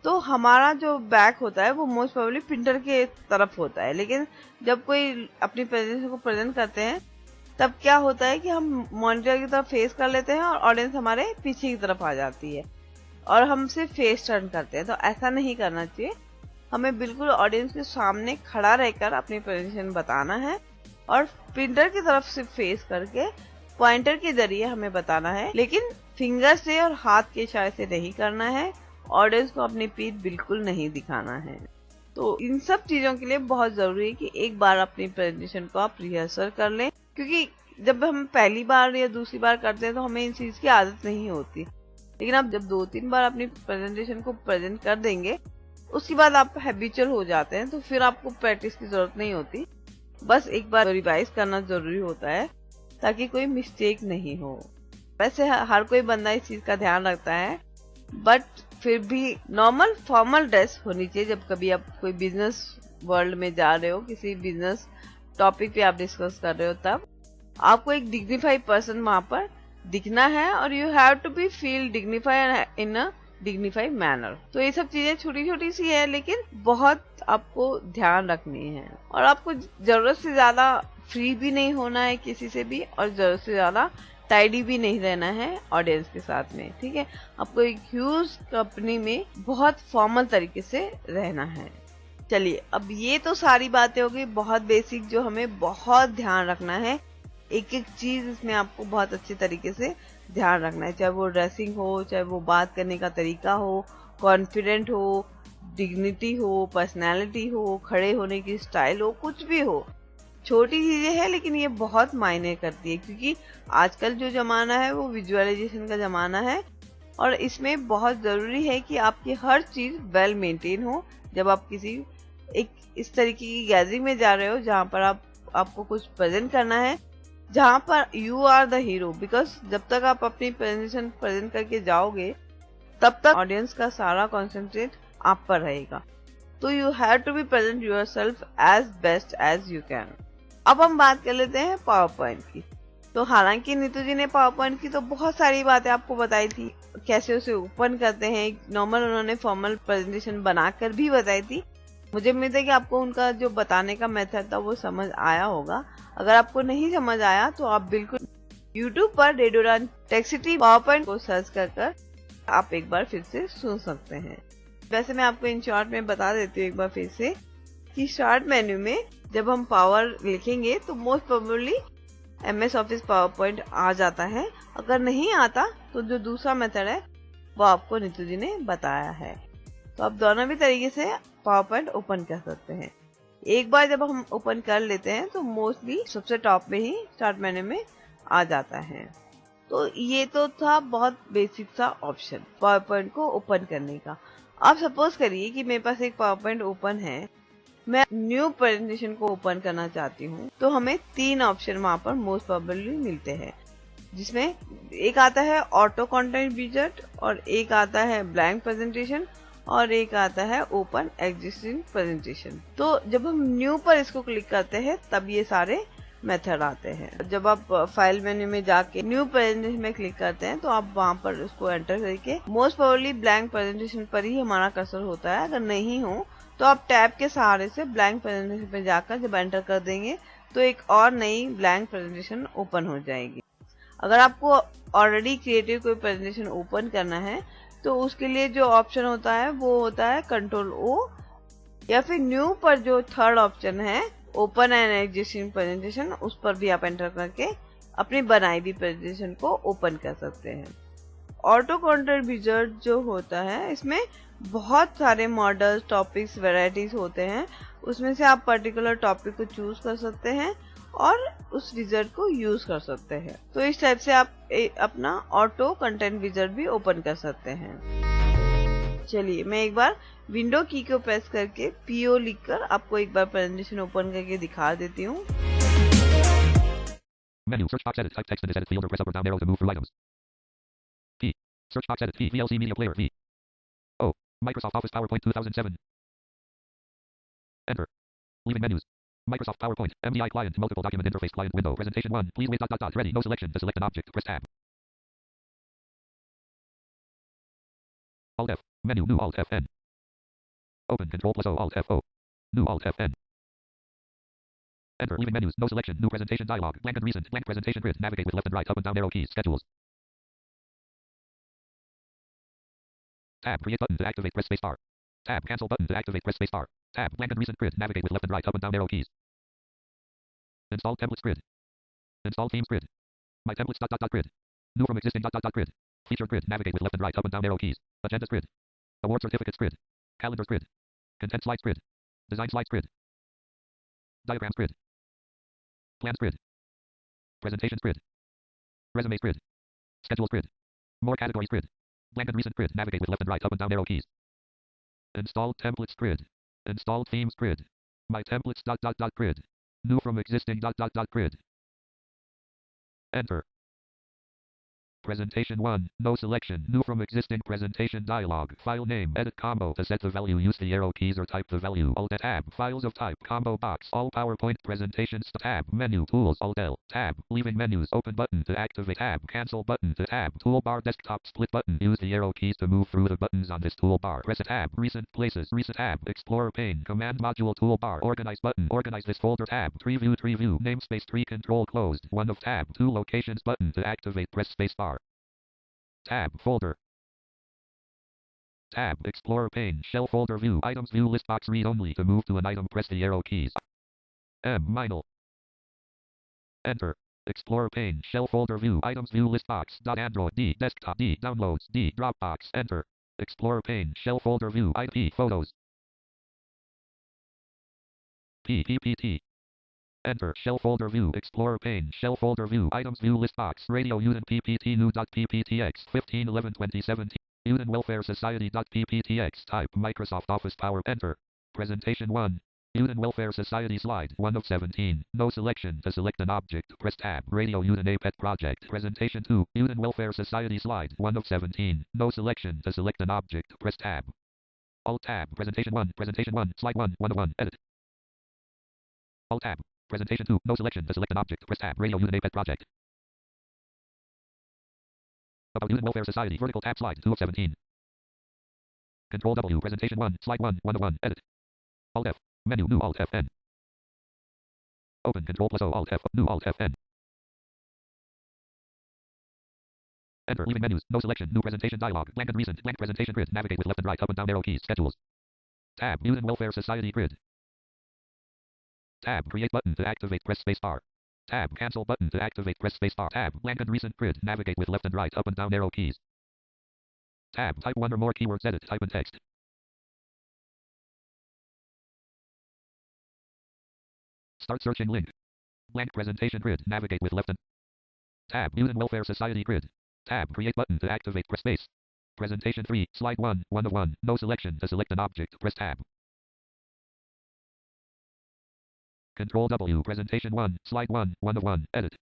H: तो हमारा जो बैक होता है वो मोस्ट प्रोबेबली प्रिंटर के तरफ होता है। लेकिन जब कोई अपनी प्रेजेंटेशन को प्रेजेंट करते हैं तब क्या होता है कि हम मॉनिटर की तरफ फेस कर लेते हैं और ऑडियंस हमारे पीछे की तरफ आ जाती है और हम सिर्फ फेस टर्न करते हैं। तो ऐसा नहीं करना चाहिए, हमें बिल्कुल ऑडियंस के सामने खड़ा रहकर अपनी प्रेजेंटेशन बताना है और प्रिंटर की तरफ से फेस करके पॉइंटर के जरिए हमें बताना है, लेकिन फिंगर से और हाथ के इशारे से नहीं करना है। ऑडियंस को अपनी पीठ बिल्कुल नहीं दिखाना है। तो इन सब चीजों के लिए बहुत जरूरी है कि एक बार अपनी प्रेजेंटेशन को आप रिहर्सल कर लें, क्योंकि जब हम पहली बार या दूसरी बार करते हैं तो हमें इन चीज की आदत नहीं होती। लेकिन आप जब 2-3 बार अपनी प्रेजेंटेशन को प्रेजेंट कर देंगे उसके बाद आप हैबिचुअल हो जाते हैं, तो फिर आपको प्रैक्टिस की जरूरत नहीं होती। बस एक बार रिवाइज करना जरूरी होता है ताकि कोई मिस्टेक नहीं हो। वैसे हर कोई बंदा इस चीज का ध्यान रखता है, बट फिर भी नॉर्मल फॉर्मल ड्रेस होनी चाहिए। जब कभी आप कोई बिजनेस वर्ल्ड में जा रहे हो, किसी बिजनेस टॉपिक पे आप डिस्कस कर रहे हो, तब आपको एक डिग्निफाइड पर्सन वहां पर दिखना है और you have to be feel dignified in a dignified manner. तो ये सब चीजें छोटी छोटी सी है लेकिन बहुत आपको ध्यान रखनी है और आपको जरूरत से ज्यादा फ्री भी नहीं होना है किसी से भी और जरूरत से ज्यादा टाइडी भी नहीं रहना है ऑडियंस के साथ में, ठीक है। आपको एक ह्यूज कंपनी में बहुत फॉर्मल तरीके से रहना है। चलिए, अब ये तो सारी बातें हो गई बहुत बेसिक जो हमें बहुत ध्यान रखना है। एक एक चीज इसमें आपको बहुत अच्छे तरीके से ध्यान रखना है, चाहे वो ड्रेसिंग हो, चाहे वो बात करने का तरीका हो, कॉन्फिडेंट हो, डिग्निटी हो, पर्सनैलिटी हो, खड़े होने की स्टाइल हो, कुछ भी हो। छोटी चीजें हैं लेकिन ये बहुत मायने करती है, क्योंकि आजकल जो जमाना है वो विजुअलाइजेशन का जमाना है और इसमें बहुत जरूरी है कि आपकी हर चीज वेल मेंटेन हो। जब आप किसी एक इस तरीके की गैदरिंग में जा रहे हो जहाँ पर आपको कुछ प्रेजेंट करना है, जहाँ पर you are the hero, because जब तक आप अपनी प्रेजेंटेशन प्रेजेंट करके जाओगे तब तक ऑडियंस का सारा कॉन्सेंट्रेट आप पर रहेगा। तो you have to be present yourself as best as you can. अब हम बात कर लेते हैं पावर पॉइंट की। तो हालांकि नीतू जी ने पावर पॉइंट की तो बहुत सारी बातें आपको बताई थी, कैसे उसे ओपन करते हैं, नॉर्मल उन्होंने फॉर्मल प्रेजेंटेशन बनाकर भी बताई थी। मुझे उम्मीद है कि आपको उनका जो बताने का मेथड था वो समझ आया होगा। अगर आपको नहीं समझ आया तो आप बिल्कुल YouTube पर रेडियो उड़ान टेक्सिटी पावर पॉइंट को सर्च कर आप एक बार फिर से सुन सकते हैं। वैसे मैं आपको इन शॉर्ट में बता देती हूँ एक बार फिर से कि शॉर्ट मेन्यू में जब हम पावर लिखेंगे तो most probably MS office PowerPoint आ जाता है। अगर नहीं आता तो जो दूसरा मेथड है वो आपको नीतू जी ने बताया है। तो आप दोनों भी तरीके से पावर पॉइंट ओपन कर सकते हैं। एक बार जब हम ओपन कर लेते हैं तो मोस्टली सबसे टॉप में ही स्टार्ट मेन्यू में आ जाता है। तो ये तो था बहुत बेसिक सा ऑप्शन पावर पॉइंट को ओपन करने का। अब सपोज करिए कि मेरे पास एक पावर पॉइंट ओपन है, मैं न्यू प्रेजेंटेशन को ओपन करना चाहती हूँ, तो हमें 3 ऑप्शन वहाँ पर मोस्ट प्रोबेबली मिलते हैं, जिसमें एक आता है ऑटो कंटेंट विजेट और एक आता है ब्लैंक प्रेजेंटेशन और एक आता है ओपन एग्जिस्टिंग प्रेजेंटेशन। तो जब हम न्यू पर इसको क्लिक करते हैं तब ये सारे मेथड आते हैं। जब आप फाइल मेन्यू में जाके न्यू प्रेजेंटेशन में क्लिक करते हैं तो आप वहाँ पर उसको एंटर करके मोस्ट प्रोबेबली ब्लैंक प्रेजेंटेशन पर ही हमारा कर्सर होता है। अगर नहीं हो तो आप टैब के सहारे से ब्लैंक प्रेजेंटेशन पे जाकर जब एंटर कर देंगे तो एक और नई ब्लैंक प्रेजेंटेशन ओपन हो जाएगी। अगर आपको ऑलरेडी क्रिएटिव कोई प्रेजेंटेशन ओपन करना है तो उसके लिए जो ऑप्शन होता है वो होता है कंट्रोल O, या फिर न्यू पर जो थर्ड ऑप्शन है ओपन एंड एग्जिस्टिंग प्रेजेंटेशन, उस पर भी आप एंटर करके अपनी बनाई हुई प्रेजेंटेशन को ओपन कर सकते हैं। ऑटो कंटेंट विजार्ड जो होता है इसमें बहुत सारे मॉडल्स, टॉपिक्स, वैरायटीज होते हैं। उसमें से आप पर्टिकुलर टॉपिक को चूज कर सकते हैं और उस विजार्ड को यूज कर सकते हैं। तो इस टाइप से आप अपना ऑटो कंटेंट विजार्ड भी ओपन कर सकते हैं। चलिए मैं एक बार विंडो की को प्रेस करके पीओ लिखकर आपको एक बार प्रेजेंटेशन ओपन करके दिखा देती हूँ।
J: Menu, search box, edit, type text in this edit field or press up or down arrow to move through items. P. Search box, edit, P, VLC Media Player, V. O. Microsoft Office PowerPoint 2007. Enter. Leaving menus. Microsoft PowerPoint, MDI client, multiple document interface client window, presentation 1, please wait ... ready, no selection, to select an object, press tab. Alt F, menu, new Alt F N. Open, Control plus O, Alt F O. New Alt F N. Enter. Leaving menus. No selection. New presentation dialog. Blank and recent. Blank presentation grid. Navigate with left and right, up and down arrow keys. Schedules. Tab. Create button to activate. Press space bar. Tab. Cancel button to activate. Press space bar. Tab. Blank and recent grid. Navigate with left and right, up and down arrow keys. Install templates grid. Install themes grid. My templates ... grid. New from existing ... grid. Featured grid. Navigate with left and right, up and down arrow keys. Agendas grid. Award certificates grid. Calendars grid. Content slides grid. Design slides grid. Diagrams grid. Plans grid. Presentations grid. Resumes grid. Schedules grid. More categories grid. Blank and recent grid. Navigate with left and right, up and down arrow keys. Install templates grid. Install themes grid. My templates ... grid. New from existing ... grid. Enter. Presentation 1. No selection. New from existing presentation dialog. File name. Edit combo. To set the value, use the arrow keys or type the value. Alt tab. Files of type. Combo box. All PowerPoint presentations. Tab. Menu. Tools. Alt L. Tab. Leaving menus. Open button to activate. Tab. Cancel button to tab. Toolbar. Desktop. Split button. Use the arrow keys to move through the buttons on this toolbar. Press a tab. Recent places. Recent tab. Explorer pane. Command module toolbar. Organize button. Organize this folder. Tab. Tree view. Tree view. Namespace. Tree control closed. 1 of tab. 2 locations button to activate. Press space bar. Tab. Folder. Tab. Explorer pane. Shell folder view. Items view list box read only. To move to an item, press the arrow keys. M. Minel. Enter. Explorer pane. Shell folder view. Items view list box. Android. D. Desktop. D. Downloads. D. Dropbox. Enter. Explorer pane. Shell folder view. IP. Photos. P. PPT. Enter. Shell folder view. Explorer pane. Shell folder view. Items view list box. Radio Uden PPT new.pptx 15/11/2017. Uden Welfare Society.pptx. Type Microsoft Office Power. Enter. Presentation 1. Uden Welfare Society slide 1 of 17. No selection. To select an object, press tab. Radio Uden APET project. Presentation 2. Uden Welfare Society slide 1 of 17. No selection. To select an object, press tab. Alt tab. Presentation 1. Presentation 1. Slide 1. 1 of 1. Edit. Alt tab. Presentation 2. No selection. To select an object, press tab. Radio Uden APET project. About Uden Welfare Society. Vertical tab slide 2 of 17. Control W. Presentation 1. Slide 1. 1 of 1. Edit. Alt F. Menu. New Alt F N. Open. Control plus O. Alt F. New Alt F N. Enter. Leaving menus. No selection. New presentation dialog. Blank and recent. Blank presentation grid. Navigate with left and right, up and down arrow keys. Schedules. Tab. Uden Welfare Society grid. Tab. Create button to activate. Press space bar. Tab. Cancel button to activate. Press space bar. Tab. Blank and recent grid. Navigate with left and right, up and down arrow keys. Tab. Type 1 or more keywords. Edit. Type in text. Start searching link. Blank presentation grid. Navigate with left and tab. Uden Welfare Society grid. Tab. Create button to activate. Press space. Presentation 3. Slide 1. 1 of 1. No selection. To select an object, press tab. Control W. Presentation 1. Slide 1. 1 of 1. Edit.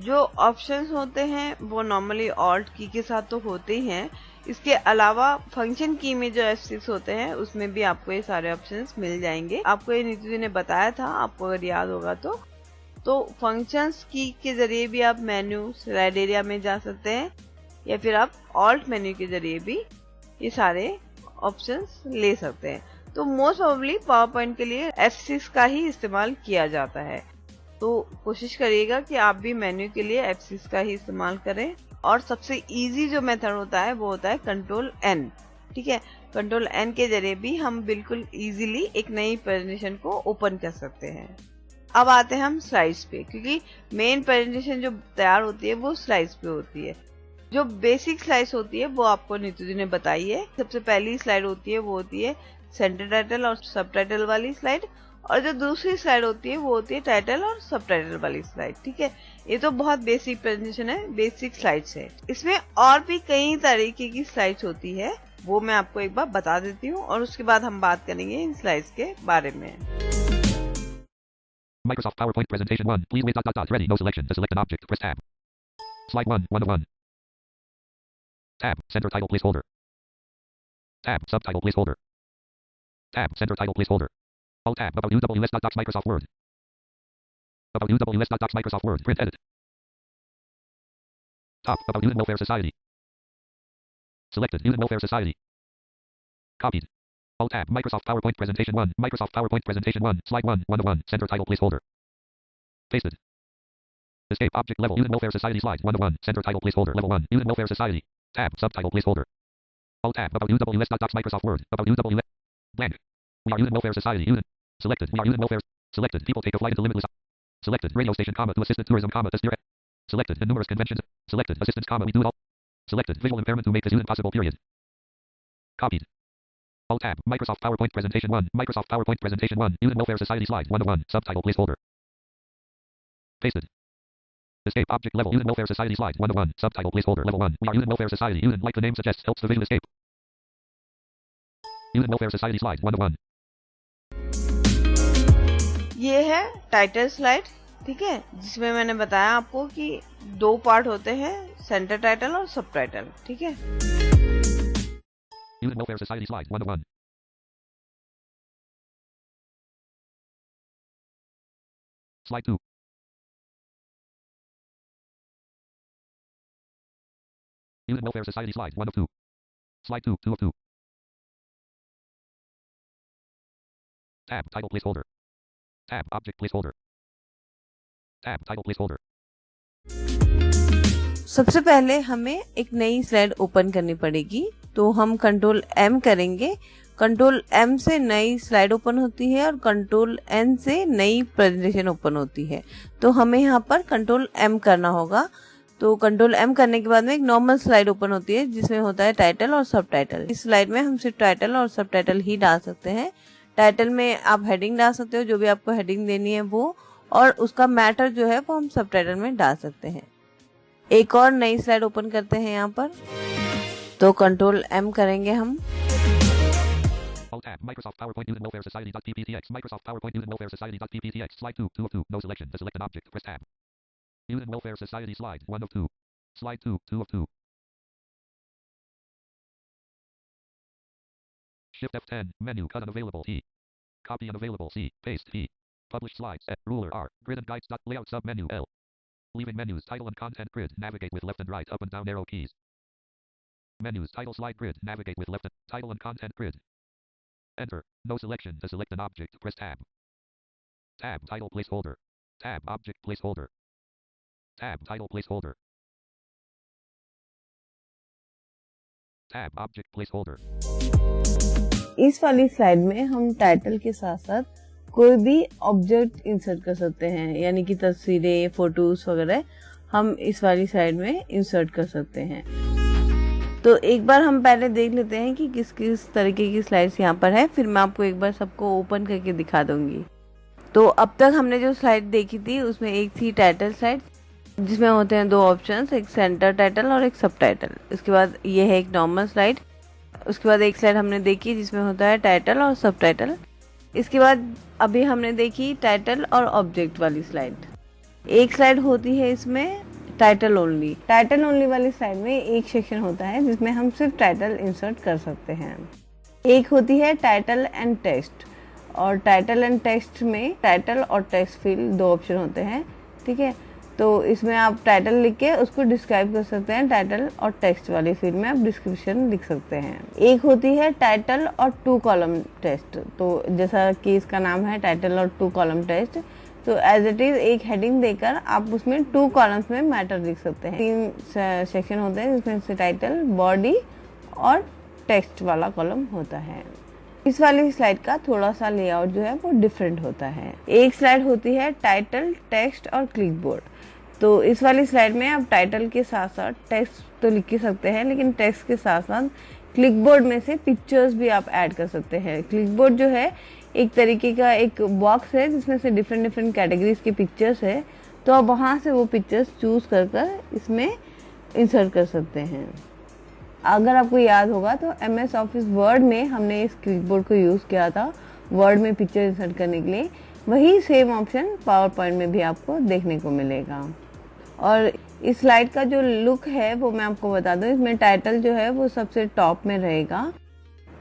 H: जो options होते हैं वो normally alt की के साथ तो होते ही हैं। इसके अलावा फंक्शन की में जो F6 होते हैं उसमें भी आपको ये सारे ऑप्शंस मिल जाएंगे। आपको ये नीतू जी ने बताया था, आपको अगर याद होगा तो फंक्शंस की के जरिए भी आप मेन्यू स्लाइड एरिया में जा सकते हैं या फिर आप ऑल्ट मेन्यू के जरिए भी ये सारे ऑप्शंस ले सकते हैं। तो मोस्ट प्रोबेबली पावर पॉइंट के लिए F6 का ही इस्तेमाल किया जाता है। तो कोशिश करिएगा कि आप भी मेन्यू के लिए F6 का ही इस्तेमाल करें। और सबसे इजी जो मेथड होता है वो होता है कंट्रोल N। ठीक है, कंट्रोल N के जरिए भी हम बिल्कुल इजीली एक नई प्रेजेंटेशन को ओपन कर सकते हैं। अब आते हैं हम स्लाइड्स पे, क्योंकि मेन प्रेजेंटेशन जो तैयार होती है वो स्लाइड्स पे होती है। जो बेसिक स्लाइड्स होती है वो आपको नीतू जी ने बताई है। सबसे पहली स्लाइड होती है वो होती है सेंटर टाइटल और सब टाइटल वाली स्लाइड, और जो दूसरी स्लाइड होती है वो होती है टाइटल और सब टाइटल वाली स्लाइड। ठीक है, ये तो बहुत बेसिक प्रेजेंटेशन है, बेसिक स्लाइड्स है। इसमें और भी कई तरीके की स्लाइड्स होती है, वो मैं आपको एक बार बता देती हूँ और उसके बाद हम बात करेंगे इन स्लाइड्स के बारे में।
J: Microsoft PowerPoint presentation 1. Please wait. Ready. No selection. To select an object, press tab. Slide 1. 1 of 1. Tab. Center title placeholder. Tab. Subtitle placeholder. Tab. Center title placeholder. Alt tab. About UWS. Microsoft Word. About UWS. Microsoft Word. Print edit. Top. About Youth Welfare Society. Selected. Youth Welfare Society. Copied. Alt tab. Microsoft PowerPoint presentation 1. Microsoft PowerPoint presentation 1. Slide 1. 1 of 1. Center title placeholder. Pasted. Escape object level. Youth Welfare Society slides 1 of 1. Center title placeholder. Level 1. Youth Welfare Society. Tab. Subtitle placeholder. Alt tab. About UWS. Microsoft Word. About UWS. Blank. We are Youth Welfare Society. Unit. Selected. We are Youth Welfare. Selected. People take a flight into limitless. Selected. Radio station, comma, to assisted tourism, comma, to steer. Selected. And numerous conventions. Selected. Assistance, comma, we do it all. Selected. Visual impairment to make this unit possible, period. Copied. Alt tab. Microsoft PowerPoint presentation 1. Microsoft PowerPoint presentation 1. Youth Welfare Society slides 1 of 1. Subtitle placeholder. Pasted. Escape object level. Youth Welfare Society slides 1 of 1. Subtitle placeholder. Level 1. We are Youth Welfare Society. Unit, like the name suggests, helps the visual escape. Youth Welfare Society slides 1 of 1.
H: ये है title slide. ठीक है, जिसमें मैंने बताया आपको कि 2 part होते हैं, सेंटर टाइटल और सब टाइटल। ठीक है,
J: Youth Welfare Society slides 1 of 1. Slide 2. Youth Welfare Society slides 1 of 2. Slide 2. 2 of 2. Tab. Title placeholder. Tab. Object placeholder. Tab. Title placeholder.
H: सबसे पहले हमें एक नई स्लाइड ओपन करनी पड़ेगी, तो हम कंट्रोल M करेंगे। कंट्रोल M से नई स्लाइड ओपन होती है और कंट्रोल N से नई प्रेजेंटेशन ओपन होती है। तो हमें यहाँ पर कंट्रोल M करना होगा। तो कंट्रोल M करने के बाद में एक नॉर्मल स्लाइड ओपन होती है जिसमें होता है टाइटल और सब टाइटल। इस स्लाइड में हम सिर्फ टाइटल और सब टाइटल ही डाल सकते हैं। टाइटल में आप हेडिंग डाल सकते हो, जो भी आपको हेडिंग देनी है वो, और उसका मैटर जो है वो हम सब टाइटल में डाल सकते हैं। एक और नई स्लाइड ओपन करते हैं यहाँ पर, तो कंट्रोल M करेंगे हम।
J: Alt tab. Microsoft PowerPoint Youth Welfare Society.pptx. Microsoft PowerPoint Youth Welfare Society.pptx. Slide 2. 2 of 2. No selection. To select an object, press tab. Youth Welfare Society slides 1 of 2. Slide 2. 2 of 2. Shift F10. Menu. Cut unavailable. T. Copy unavailable. C. Paste. P. Publish slides. Ruler R. Grid and guides. Layout sub menu L. Leaving menus. Title and content grid. Navigate with left and right, up and down arrow keys. Menus. Title slide grid. Navigate with left and title and content grid. Enter. No selection. To select an object, press tab. Tab. Title placeholder. Tab. Object placeholder. Tab. Title placeholder. Tab. Object placeholder.
H: इस वाली slide में हम title के साथ साथ कोई भी object insert कर सकते हैं, यानी कि तस्वीरें, फोटोज वगैरह हम इस वाली स्लाइड में इंसर्ट कर सकते हैं। तो एक बार हम पहले देख लेते हैं कि किस किस तरीके की स्लाइड्स यहाँ पर है, फिर मैं आपको एक बार सबको ओपन करके दिखा दूंगी। तो अब तक हमने जो स्लाइड देखी थी उसमें एक थी टाइटल स्लाइड, जिसमें होते हैं 2 ऑप्शंस, एक सेंटर टाइटल और एक सब टाइटल। इसके बाद ये है एक नॉर्मल स्लाइड। उसके बाद एक स्लाइड हमने देखी जिसमें होता है टाइटल और सब टाइटल। इसके बाद अभी हमने देखी टाइटल और ऑब्जेक्ट वाली स्लाइड। एक स्लाइड होती है इसमें टाइटल ओनली। टाइटल ओनली वाली स्लाइड में एक सेक्शन होता है जिसमें हम सिर्फ टाइटल इंसर्ट कर सकते हैं। एक होती है टाइटल एंड टेक्स्ट, और टाइटल एंड टेक्स्ट में टाइटल और टेक्स्ट फील्ड 2 ऑप्शन होते हैं। ठीक है, तो इसमें आप टाइटल लिख के उसको डिस्क्राइब कर सकते हैं। टाइटल और टेक्स्ट वाली फील्ड में आप डिस्क्रिप्शन लिख सकते हैं। एक होती है टाइटल और 2 कॉलम टेक्स्ट, तो जैसा कि इसका नाम है टाइटल और 2 कॉलम टेक्स्ट, तो एज इट इज एक हेडिंग देकर आप उसमें 2 कॉलम्स में मैटर लिख सकते हैं। 3 सेक्शन होते हैं जिसमें से टाइटल, बॉडी और टेक्स्ट वाला कॉलम होता है। इस वाली स्लाइड का थोड़ा सा लेआउट जो है वो डिफरेंट होता है। एक स्लाइड होती है टाइटल, टेक्स्ट और क्लिकबोर्ड। तो इस वाली स्लाइड में आप टाइटल के साथ साथ टेक्स्ट तो लिख ही सकते हैं, लेकिन टेक्स्ट के साथ साथ क्लिकबोर्ड में से पिक्चर्स भी आप ऐड कर सकते हैं। क्लिकबोर्ड जो है एक तरीके का एक बॉक्स है जिसमें से डिफरेंट डिफरेंट कैटेगरीज की पिक्चर्स है, तो आप वहाँ से वो पिक्चर्स चूज कर कर इसमें इंसर्ट कर सकते हैं। अगर आपको याद होगा तो MS ऑफिस वर्ड में हमने इस क्लिकबोर्ड को यूज़ किया था वर्ड में पिक्चर इंसर्ट करने के लिए। वही सेम ऑप्शन पावर पॉइंट में भी आपको देखने को मिलेगा। और इस स्लाइड का जो लुक है वो मैं आपको बता दूं, इसमें टाइटल जो है वो सबसे टॉप में रहेगा,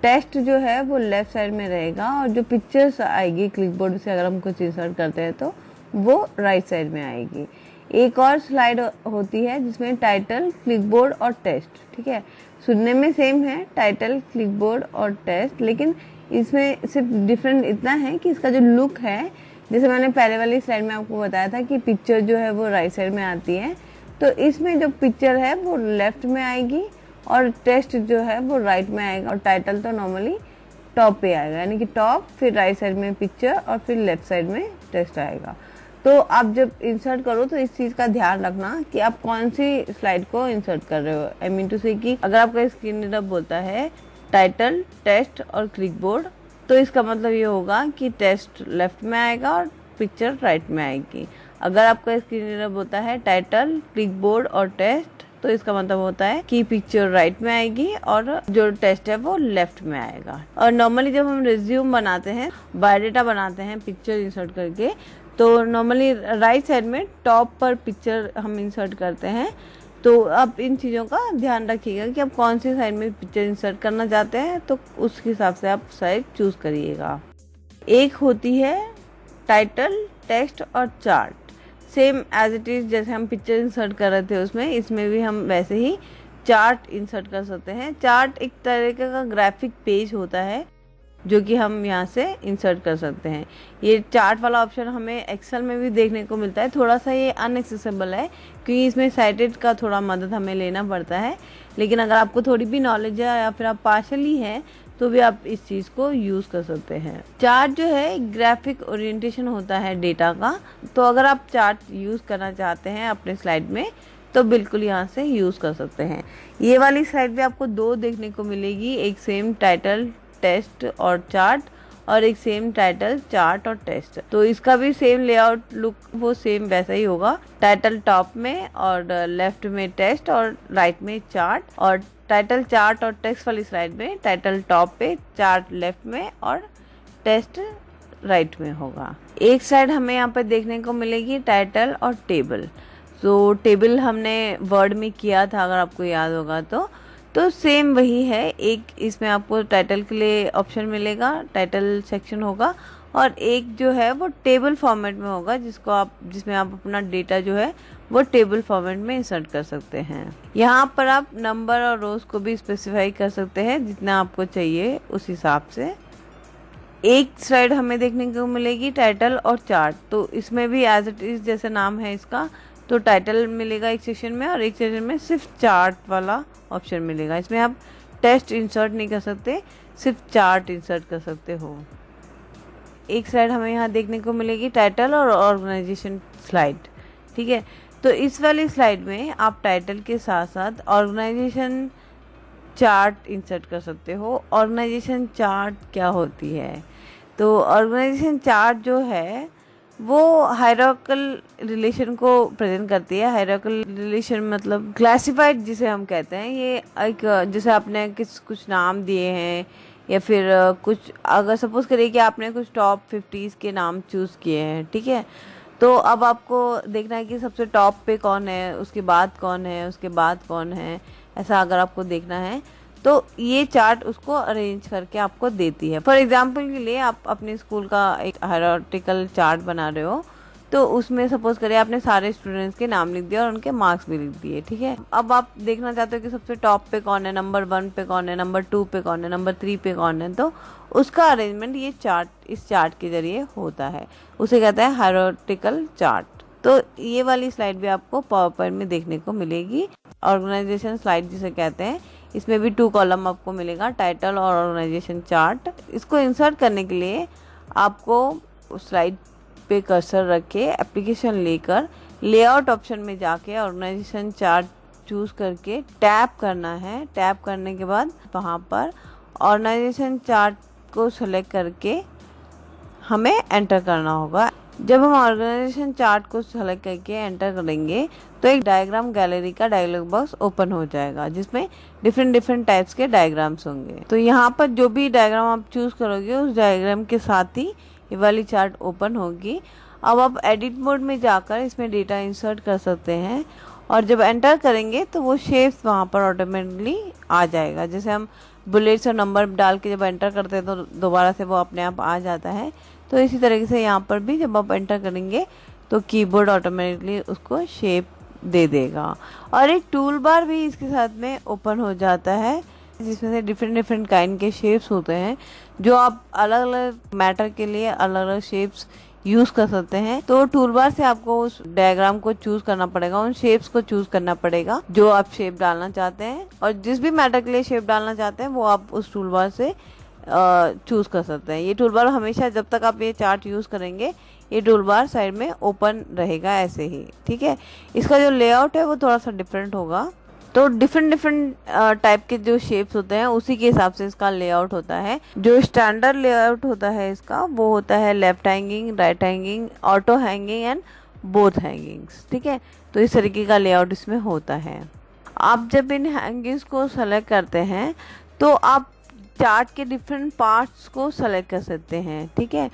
H: टेक्स्ट जो है वो लेफ्ट साइड में रहेगा, और जो पिक्चर्स आएगी क्लिकबोर्ड से अगर हम कुछ इंसर्ट करते हैं तो वो राइट साइड में आएगी। एक और स्लाइड होती है जिसमें टाइटल, क्लिकबोर्ड और टेक्स्ट, ठीक है, सुनने में सेम है टाइटल, क्लिकबोर्ड और टेक्स्ट, लेकिन इसमें सिर्फ डिफरेंट इतना है कि इसका जो लुक है, जैसे मैंने पहले वाली स्लाइड में आपको बताया था कि पिक्चर जो है वो राइट साइड में आती है, तो इसमें जो पिक्चर है वो लेफ्ट में आएगी और टेक्स्ट जो है वो राइट में आएगा, और टाइटल तो नॉर्मली टॉप पे आएगा, यानी कि टॉप, फिर राइट साइड में पिक्चर और फिर लेफ्ट साइड में टेक्स्ट आएगा। तो आप जब इंसर्ट करो तो इस चीज़ का ध्यान रखना कि आप कौन सी स्लाइड को इंसर्ट कर रहे हो। आई मीन टू से कि अगर आपका स्क्रीन रीडर बोलता है टाइटल, टेक्स्ट और क्लिकबोर्ड, तो इसका मतलब ये होगा कि टेक्स्ट लेफ्ट में आएगा और पिक्चर राइट में आएगी। अगर आपका स्क्रीन रीडर बोलता है टाइटल, क्लिकबोर्ड और टेक्स्ट, तो इसका मतलब होता है कि पिक्चर राइट में आएगी और जो टेक्स्ट है वो लेफ्ट में आएगा। और नॉर्मली जब हम रिज्यूम बनाते हैं, बायोडाटा बनाते हैं पिक्चर इंसर्ट करके, तो नॉर्मली राइट साइड में टॉप पर पिक्चर हम इंसर्ट करते हैं। तो आप इन चीज़ों का ध्यान रखिएगा कि आप कौन सी साइड में पिक्चर इंसर्ट करना चाहते हैं, तो उस हिसाब से आप साइड चूज करिएगा। एक होती है टाइटल, टेक्स्ट और chart, same as it is जैसे हम पिक्चर इंसर्ट कर रहे थे उसमें, इसमें भी हम वैसे ही चार्ट इंसर्ट कर सकते हैं। चार्ट एक तरीके का ग्राफिक पेज होता है जो कि हम यहाँ से इंसर्ट कर सकते हैं। ये चार्ट वाला ऑप्शन हमें एक्सेल में भी देखने को मिलता है। थोड़ा सा ये अनएक्सेसिबल है क्योंकि इसमें साइटेड का थोड़ा मदद हमें लेना पड़ता है, लेकिन अगर आपको थोड़ी भी नॉलेज है या फिर आप पार्शली हैं तो भी आप इस चीज़ को यूज़ कर सकते हैं। चार्ट जो है ग्राफिक ओरिएंटेशन होता है डेटा का, तो अगर आप चार्ट यूज़ करना चाहते हैं अपने स्लाइड में तो बिल्कुल यहाँ से यूज़ कर सकते हैं। ये वाली स्लाइड भी आपको दो देखने को मिलेगी, एक सेम टाइटल, टेक्स्ट और चार्ट, और एक सेम टाइटल, चार्ट और टेक्स्ट। तो इसका भी सेम लेआउट लुक वो सेम वैसा ही होगा, टाइटल टॉप में और लेफ्ट में टेक्स्ट और राइट में चार्ट, और टाइटल, चार्ट और टेक्स्ट वाली स्लाइड में टाइटल टॉप पे, चार्ट लेफ्ट में और टेक्स्ट राइट में होगा। एक साइड हमें यहाँ पे देखने को मिलेगी टाइटल और टेबल। तो टेबल हमने वर्ड में किया था अगर आपको याद होगा तो सेम वही है। एक इसमें आपको टाइटल के लिए ऑप्शन मिलेगा, टाइटल सेक्शन होगा, और एक जो है वो टेबल फॉर्मेट में होगा जिसमें आप अपना डेटा जो है वो टेबल फॉर्मेट में इंसर्ट कर सकते हैं। यहाँ पर आप नंबर और रोज को भी स्पेसिफाई कर सकते हैं जितना आपको चाहिए उस हिसाब से। एक स्लाइड हमें देखने को मिलेगी टाइटल और चार्ट, तो इसमें भी एज इट इज जैसे नाम है इसका, तो टाइटल मिलेगा एक सेक्शन में और एक सेक्शन में सिर्फ चार्ट वाला ऑप्शन मिलेगा। इसमें आप टेक्स्ट इंसर्ट नहीं कर सकते, सिर्फ चार्ट इंसर्ट कर सकते हो। एक स्लाइड हमें यहाँ देखने को मिलेगी टाइटल और ऑर्गेनाइजेशन स्लाइड, ठीक है। तो इस वाली स्लाइड में आप टाइटल के साथ साथ ऑर्गेनाइजेशन चार्ट इंसर्ट कर सकते हो। ऑर्गेनाइजेशन चार्ट क्या होती है? तो ऑर्गेनाइजेशन चार्ट जो है वो हायरार्किकल रिलेशन को प्रेजेंट करती है। हायरार्किकल रिलेशन मतलब क्लासिफाइड जिसे हम कहते हैं। ये एक जैसे आपने कुछ नाम दिए हैं या फिर कुछ, अगर सपोज करिए कि आपने कुछ टॉप 50 के नाम चूज किए हैं, ठीक है, तो अब आपको देखना है कि सबसे टॉप पे कौन है, उसके बाद कौन है, उसके बाद कौन है, ऐसा अगर आपको देखना है तो ये चार्ट उसको अरेंज करके आपको देती है। फॉर एग्जांपल के लिए आप अपने स्कूल का एक हायरार्किकल चार्ट बना रहे हो, तो उसमें सपोज करिए आपने सारे स्टूडेंट्स के नाम लिख दिया और उनके मार्क्स भी लिख दिए, ठीक है। अब आप देखना चाहते हो कि सबसे टॉप पे कौन है, नंबर 1 पे कौन है, नंबर 2 पे कौन है, नंबर 3 पे कौन है, तो उसका अरेंजमेंट ये चार्ट, इस चार्ट के जरिए होता है, उसे कहते हैं हायरार्किकल चार्ट। तो ये वाली स्लाइड भी आपको पावर पॉइंट में देखने को मिलेगी। ऑर्गेनाइजेशन स्लाइड जिसे कहते हैं, इसमें भी 2 कॉलम आपको मिलेगा, टाइटल और ऑर्गेनाइजेशन चार्ट। इसको इंसर्ट करने के लिए आपको स्लाइड पे कर्सर रख के एप्लीकेशन लेकर लेआउट ऑप्शन में जाके ऑर्गेनाइजेशन चार्ट चूज करके टैप करना है। टैप करने के बाद वहाँ पर ऑर्गेनाइजेशन चार्ट को सेलेक्ट करके हमें एंटर करना होगा। जब हम ऑर्गेनाइजेशन चार्ट को सेलेक्ट करके एंटर करेंगे तो एक डायग्राम गैलरी का डायलॉग बॉक्स ओपन हो जाएगा जिसमें डिफरेंट टाइप्स के डायग्राम्स होंगे। तो यहाँ पर जो भी डायग्राम आप चूज करोगे उस डायग्राम के साथ ही ये वाली चार्ट ओपन होगी। अब आप एडिट मोड में जाकर इसमें डेटा इंसर्ट कर सकते हैं और जब एंटर करेंगे तो वो शेप्स वहाँ पर ऑटोमेटिकली आ जाएगा। जैसे हम बुलेट्स और नंबर डाल के जब एंटर करते हैं तो दोबारा से वो अपने आप आ जाता है, तो इसी तरीके से यहाँ पर भी जब आप एंटर करेंगे तो कीबोर्ड ऑटोमेटिकली उसको शेप दे देगा। और एक टूल बार भी इसके साथ में ओपन हो जाता है जिसमें से डिफरेंट काइंड के शेप्स होते हैं जो आप अलग अलग मैटर के लिए अलग अलग शेप्स यूज कर सकते हैं। तो टूल बार से आपको उस डायग्राम को चूज करना पड़ेगा, उन शेप्स को चूज करना पड़ेगा जो आप शेप डालना चाहते हैं, और जिस भी मैटर के लिए शेप डालना चाहते हैं वो आप उस टूल बार से चूज कर सकते हैं। ये टूल बार हमेशा जब तक आप ये चार्ट यूज करेंगे ये टूल बार साइड में ओपन रहेगा ऐसे ही, ठीक है। इसका जो लेआउट है वो थोड़ा सा डिफरेंट होगा, तो डिफरेंट टाइप के जो शेप्स होते हैं उसी के हिसाब से इसका लेआउट होता है। जो स्टैंडर्ड लेआउट होता है इसका वो होता है left hanging, right hanging, auto hanging and both hangings, ठीक है। तो इस तरीके का लेआउट इसमें होता है। आप जब इन हैंगिंग्स को सेलेक्ट करते हैं तो आप चार्ट के डिफरेंट पार्ट्स को सेलेक्ट कर सकते हैं, ठीक है।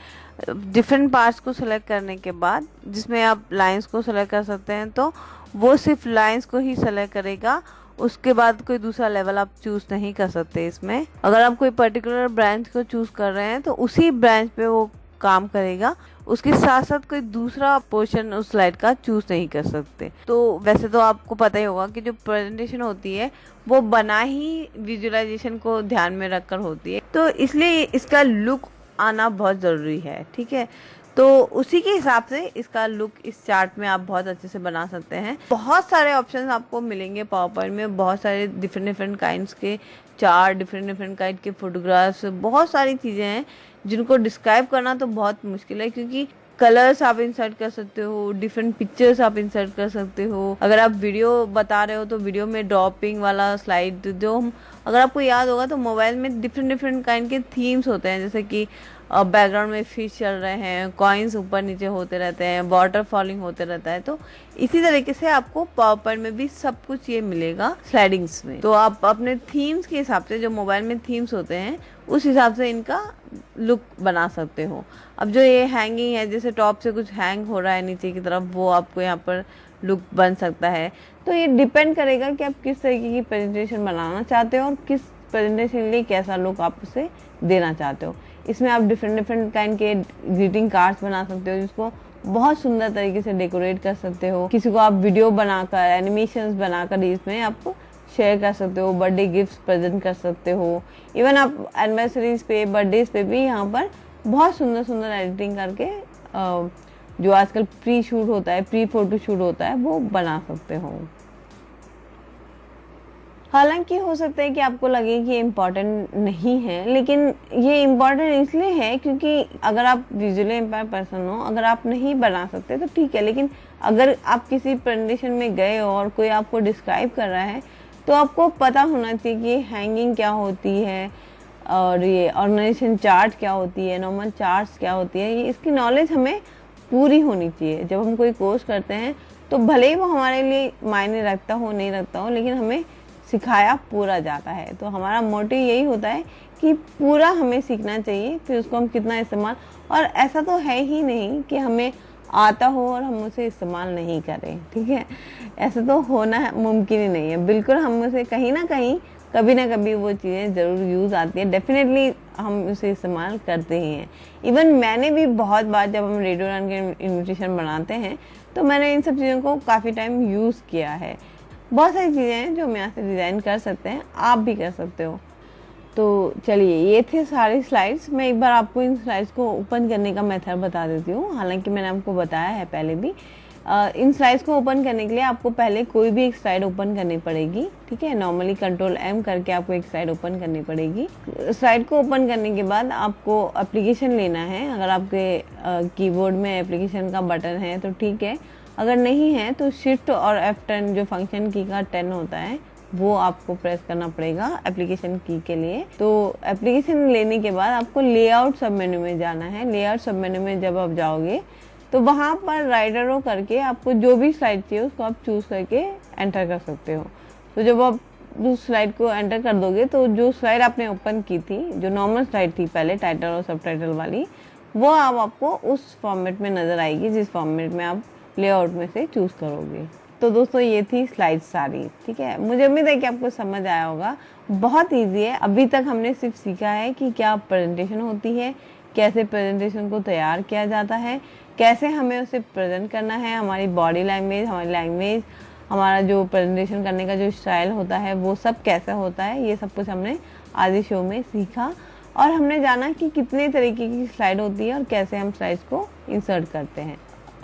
H: डिफरेंट पार्ट्स को सेलेक्ट करने के बाद जिसमें आप लाइंस को सेलेक्ट कर सकते हैं तो वो सिर्फ लाइंस को ही सेलेक्ट करेगा, उसके बाद कोई दूसरा लेवल आप चूज नहीं कर सकते इसमें। अगर आप कोई पर्टिकुलर ब्रांच को चूज कर रहे हैं तो उसी ब्रांच पे वो काम करेगा, उसके साथ साथ कोई दूसरा पोर्शन उस स्लाइड का चूज नहीं कर सकते। तो वैसे तो आपको पता ही होगा कि जो प्रेजेंटेशन होती है वो बना ही विजुअलाइजेशन को ध्यान में रखकर होती है, तो इसलिए इसका लुक आना बहुत जरूरी है, ठीक है। तो उसी के हिसाब से इसका लुक इस चार्ट में आप बहुत अच्छे से बना सकते हैं। बहुत सारे ऑप्शंस आपको मिलेंगे पावर पॉइंट में, बहुत सारे डिफरेंट काइंड्स के चार्ट, डिफरेंट काइंड के फोटोग्राफ्स, बहुत सारी चीजें हैं जिनको डिस्क्राइब करना तो बहुत मुश्किल है, क्योंकि कलर्स आप इंसर्ट कर सकते हो, डिफरेंट पिक्चर्स आप इंसर्ट कर सकते हो। अगर आप वीडियो बता रहे हो तो वीडियो में ड्रॉपिंग वाला स्लाइड जो हम, अगर आपको याद होगा तो मोबाइल में डिफरेंट काइंड के थीम्स होते हैं, जैसे कि बैकग्राउंड में फिश चल रहे हैं, कॉइन्स ऊपर नीचे होते रहते हैं, वाटर फॉलिंग होते रहता है। तो इसी तरीके से आपको पावर पॉइंट में भी सब कुछ ये मिलेगा स्लाइडिंग्स में। तो आप अपने थीम्स के हिसाब से, जो मोबाइल में थीम्स होते हैं उस हिसाब से इनका लुक बना सकते हो। अब जो ये हैंगिंग है, जैसे टॉप से कुछ हैंग हो रहा है नीचे की तरफ, वो आपको यहाँ पर लुक बन सकता है। तो ये डिपेंड करेगा कि आप किस तरीके की प्रेजेंटेशन बनाना चाहते हो और किस प्रेजेंटेशन के लिए कैसा लुक आप उसे देना चाहते हो। इसमें आप डिफरेंट काइंड के ग्रीटिंग कार्ड्स बना सकते हो जिसको बहुत सुंदर तरीके से डेकोरेट कर सकते हो। किसी को आप वीडियो बनाकर, एनिमेशंस बनाकर इसमें आपको शेयर कर सकते हो, बर्थडे गिफ्ट्स प्रेजेंट कर सकते हो। इवन आप एनिवर्सरीज पे, बर्थडेज पे भी यहाँ पर बहुत सुंदर एडिटिंग करके जो आजकल प्री शूट होता है, प्री फोटो शूट होता है, वो बना सकते हो। हालांकि हो सकता है कि आपको लगे कि ये इम्पोर्टेंट नहीं है, लेकिन ये इम्पोर्टेंट इसलिए है क्योंकि अगर आप विजुअली इम्पेयर पर्सन हो, अगर आप नहीं बना सकते तो ठीक है, लेकिन अगर आप किसी प्रेजेंटेशन में गए हो और कोई आपको डिस्क्राइब कर रहा है तो आपको पता होना चाहिए कि हैंगिंग क्या होती है और ये ऑर्गेनाइजेशन चार्ट क्या होती है, नॉर्मल चार्ट्स क्या होती है, ये इसकी नॉलेज हमें पूरी होनी चाहिए। जब हम कोई कोर्स करते हैं तो भले ही वो हमारे लिए मायने रखता हो नहीं रखता हो, लेकिन हमें सिखाया पूरा जाता है। तो हमारा मोटिव यही होता है कि पूरा हमें सीखना चाहिए, फिर उसको हम कितना इस्तेमाल, और ऐसा तो है ही नहीं कि हमें आता हो और हम उसे इस्तेमाल नहीं करें, ठीक है। ऐसा तो होना मुमकिन ही नहीं है। बिल्कुल हम उसे कहीं ना कहीं कभी ना कभी वो चीज़ें ज़रूर यूज़ आती है, डेफिनेटली हम उसे इस्तेमाल करते ही हैं। इवन मैंने भी बहुत बार जब हम रेडियो रन के इन्विटेशन बनाते हैं तो मैंने इन सब चीज़ों को काफ़ी टाइम यूज़ किया है। बहुत सारी चीज़ें हैं जो हम यहाँ से डिज़ाइन कर सकते हैं, आप भी कर सकते हो। तो चलिए, ये थे सारी स्लाइड्स। मैं एक बार आपको इन स्लाइड्स को ओपन करने का मेथड बता देती हूँ। हालांकि मैंने आपको बताया है पहले भी। इन स्लाइड्स को ओपन करने के लिए आपको पहले कोई भी एक स्लाइड ओपन करनी पड़ेगी, ठीक है। नॉर्मली कंट्रोल M करके आपको एक स्लाइड ओपन करनी पड़ेगी। स्लाइड को ओपन करने के बाद आपको एप्लीकेशन लेना है। अगर आपके कीबोर्ड में एप्लीकेशन का बटन है तो ठीक है, अगर नहीं है तो शिफ्ट और F10 जो फंक्शन की का 10 होता है वो आपको प्रेस करना पड़ेगा एप्लीकेशन की के लिए। तो एप्लीकेशन लेने के बाद आपको लेआउट सब मेन्यू में जाना है। लेआउट सब मेन्यू में जब आप जाओगे तो वहाँ पर राइट एरो करके आपको जो भी स्लाइड चाहिए उसको आप चूज करके एंटर कर सकते हो। तो जब आप उस स्लाइड को एंटर कर दोगे तो जो स्लाइड आपने ओपन की थी, जो नॉर्मल स्लाइड थी पहले टाइटल और सब टाइटल वाली, वो आपको उस फॉर्मेट में नजर आएगी जिस फॉर्मेट में आप लेआउट में से चूज करोगे। तो दोस्तों ये थी स्लाइड सारी, ठीक है। मुझे उम्मीद है कि आपको समझ आया होगा। बहुत ईजी है। अभी तक हमने सिर्फ सीखा है कि क्या प्रेजेंटेशन होती है, कैसे प्रेजेंटेशन को तैयार किया जाता है, कैसे हमें उसे प्रेजेंट करना है, हमारी बॉडी लैंग्वेज, हमारी लैंग्वेज, हमारा जो प्रेजेंटेशन करने का जो स्टाइल होता है वो सब कैसे होता है, ये सब कुछ हमने आज ही शो में सीखा। और हमने जाना कि कितने तरीके की स्लाइड होती है और कैसे हम स्लाइड्स को इंसर्ट करते हैं।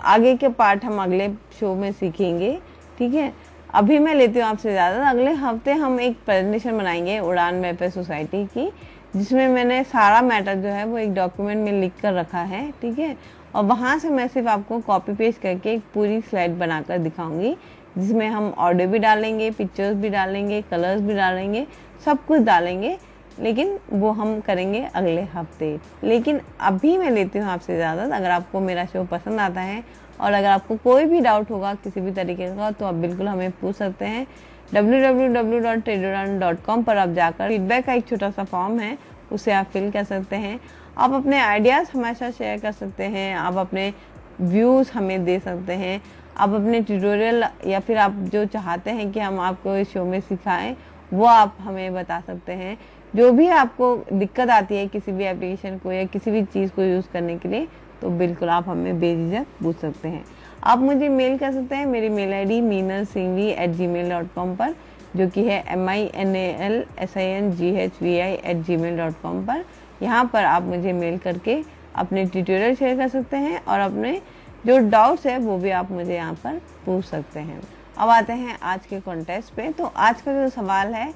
H: आगे के पार्ट हम अगले शो में सीखेंगे, ठीक है। अभी मैं लेती हूँ आपसे ज़्यादा। अगले हफ्ते हम एक प्रेजेंटेशन बनाएंगे उड़ान वेलफेयर सोसाइटी की, जिसमें मैंने सारा मैटर जो है वो एक डॉक्यूमेंट में लिख कर रखा है, ठीक है। और वहाँ से मैं सिर्फ आपको कॉपी पेस्ट करके एक पूरी स्लाइड बनाकर दिखाऊंगी, जिसमें हम ऑडियो भी डालेंगे, पिक्चर्स भी डालेंगे, कलर्स भी डालेंगे, सब कुछ डालेंगे, लेकिन वो हम करेंगे अगले हफ्ते। लेकिन अभी मैं लेती हूँ आपसे इजाज़त। अगर आपको मेरा शो पसंद आता है और अगर आपको कोई भी डाउट होगा किसी भी तरीके का तो आप बिल्कुल हमें पूछ सकते हैं। www.radioran.com पर आप जाकर फीडबैक का एक छोटा सा फॉर्म है, उसे आप फिल कर सकते हैं। आप अपने आइडियाज़ हमारे साथ शेयर कर सकते हैं, आप अपने व्यूज़ हमें दे सकते हैं, आप अपने ट्यूटोरियल या फिर आप जो चाहते हैं कि हम आपको इस शो में सिखाएं वो आप हमें बता सकते हैं। जो भी आपको दिक्कत आती है किसी भी एप्लीकेशन को या किसी भी चीज़ को यूज़ करने के लिए, तो बिल्कुल आप हमें बेझिझक पूछ सकते हैं। आप मुझे मेल कर सकते हैं। मेरी मेल ID meenalsinghvi@gmail.com पर, जो कि है MINALSINGHVI@gmail.com पर। यहाँ पर आप मुझे मेल करके अपने ट्यूटोरियल शेयर कर सकते हैं और अपने जो डाउट्स है वो भी आप मुझे यहाँ पर पूछ सकते हैं। अब आते हैं आज के कॉन्टेस्ट पे। तो आज का जो सवाल है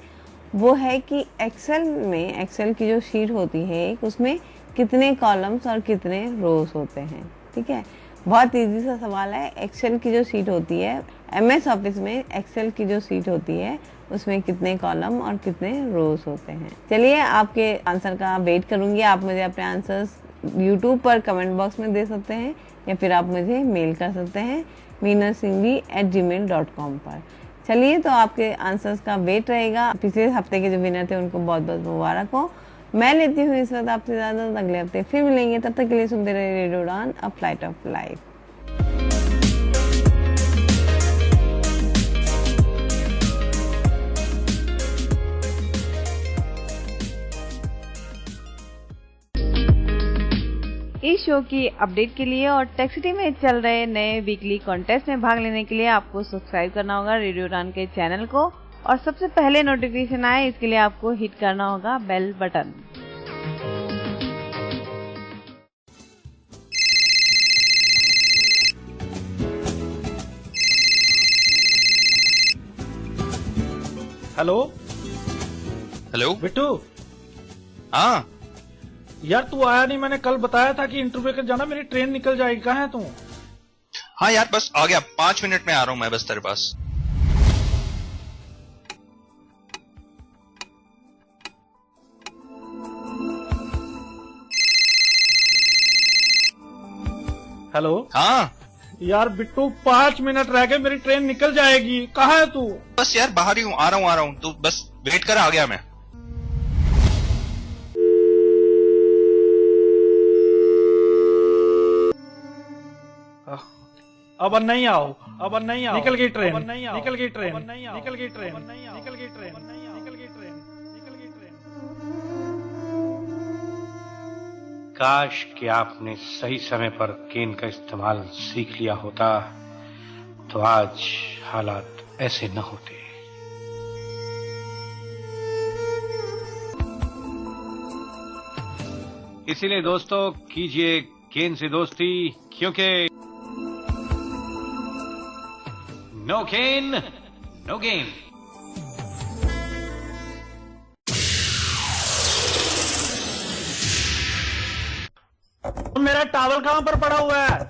H: वो है कि एक्सेल की जो शीट होती है उसमें कितने कॉलम्स और कितने रोज होते हैं, ठीक है। बहुत इजी सा सवाल है। एक्सेल की जो शीट होती है, MS ऑफिस में एक्सेल की जो शीट होती है उसमें कितने कॉलम और कितने रोज होते हैं। चलिए आपके आंसर का वेट करूंगी। आप मुझे अपने आंसर्स YouTube पर कमेंट बॉक्स में दे सकते हैं या फिर आप मुझे मेल कर सकते हैं meenalsinghvi@gmail.com पर। चलिए तो आपके आंसर्स का वेट रहेगा। पिछले हफ्ते के जो विनर थे उनको बहुत बहुत मुबारक हो। मैं लेती हूँ इस वक्त आपसे ज़्यादा। अगले हफ्ते फिर मिलेंगे, तब तक के लिए सुनते रहिए रेडियो उड़ान, अ फ्लाइट ऑफ लाइफ। इस शो की अपडेट के लिए और टेक्सिटी में चल रहे नए वीकली कॉन्टेस्ट में भाग लेने के लिए आपको सब्सक्राइब करना होगा रेडियो उड़ान के चैनल को, और सबसे पहले नोटिफिकेशन आए इसके लिए आपको हिट करना होगा bell button.
D: Hello
K: hello
D: Bittu.
K: हाँ
D: यार तू आया नहीं। मैंने कल बताया था कि इंटरव्यू के जाना, मेरी ट्रेन निकल जाएगी। कहाँ है तू?
K: हाँ यार बस आ गया, 5 मिनट में आ रहा हूँ मैं बस तेरे पास।
D: हेलो।
K: हाँ
D: यार बिट्टू 5 मिनट रह गए, मेरी ट्रेन निकल जाएगी। कहाँ है तू?
K: बस यार बाहर ही हूँ, आ रहा हूँ तू बस वेट कर, आ गया मैं।
D: अब नहीं आओ, अब नहीं आओ। निकल गई ट्रेन, निकल गई ट्रेन, निकल गई ट्रेन, निकल गई ट्रेन, निकल गई ट्रेन, निकल गई ट्रेन। काश कि आपने सही समय पर केन का इस्तेमाल सीख लिया होता तो आज हालात ऐसे न होते। इसीलिए दोस्तों कीजिए केन से दोस्ती, क्योंकि
L: नो केन नो गेन।
M: मेरा टॉवल कहाँ पर पड़ा हुआ है?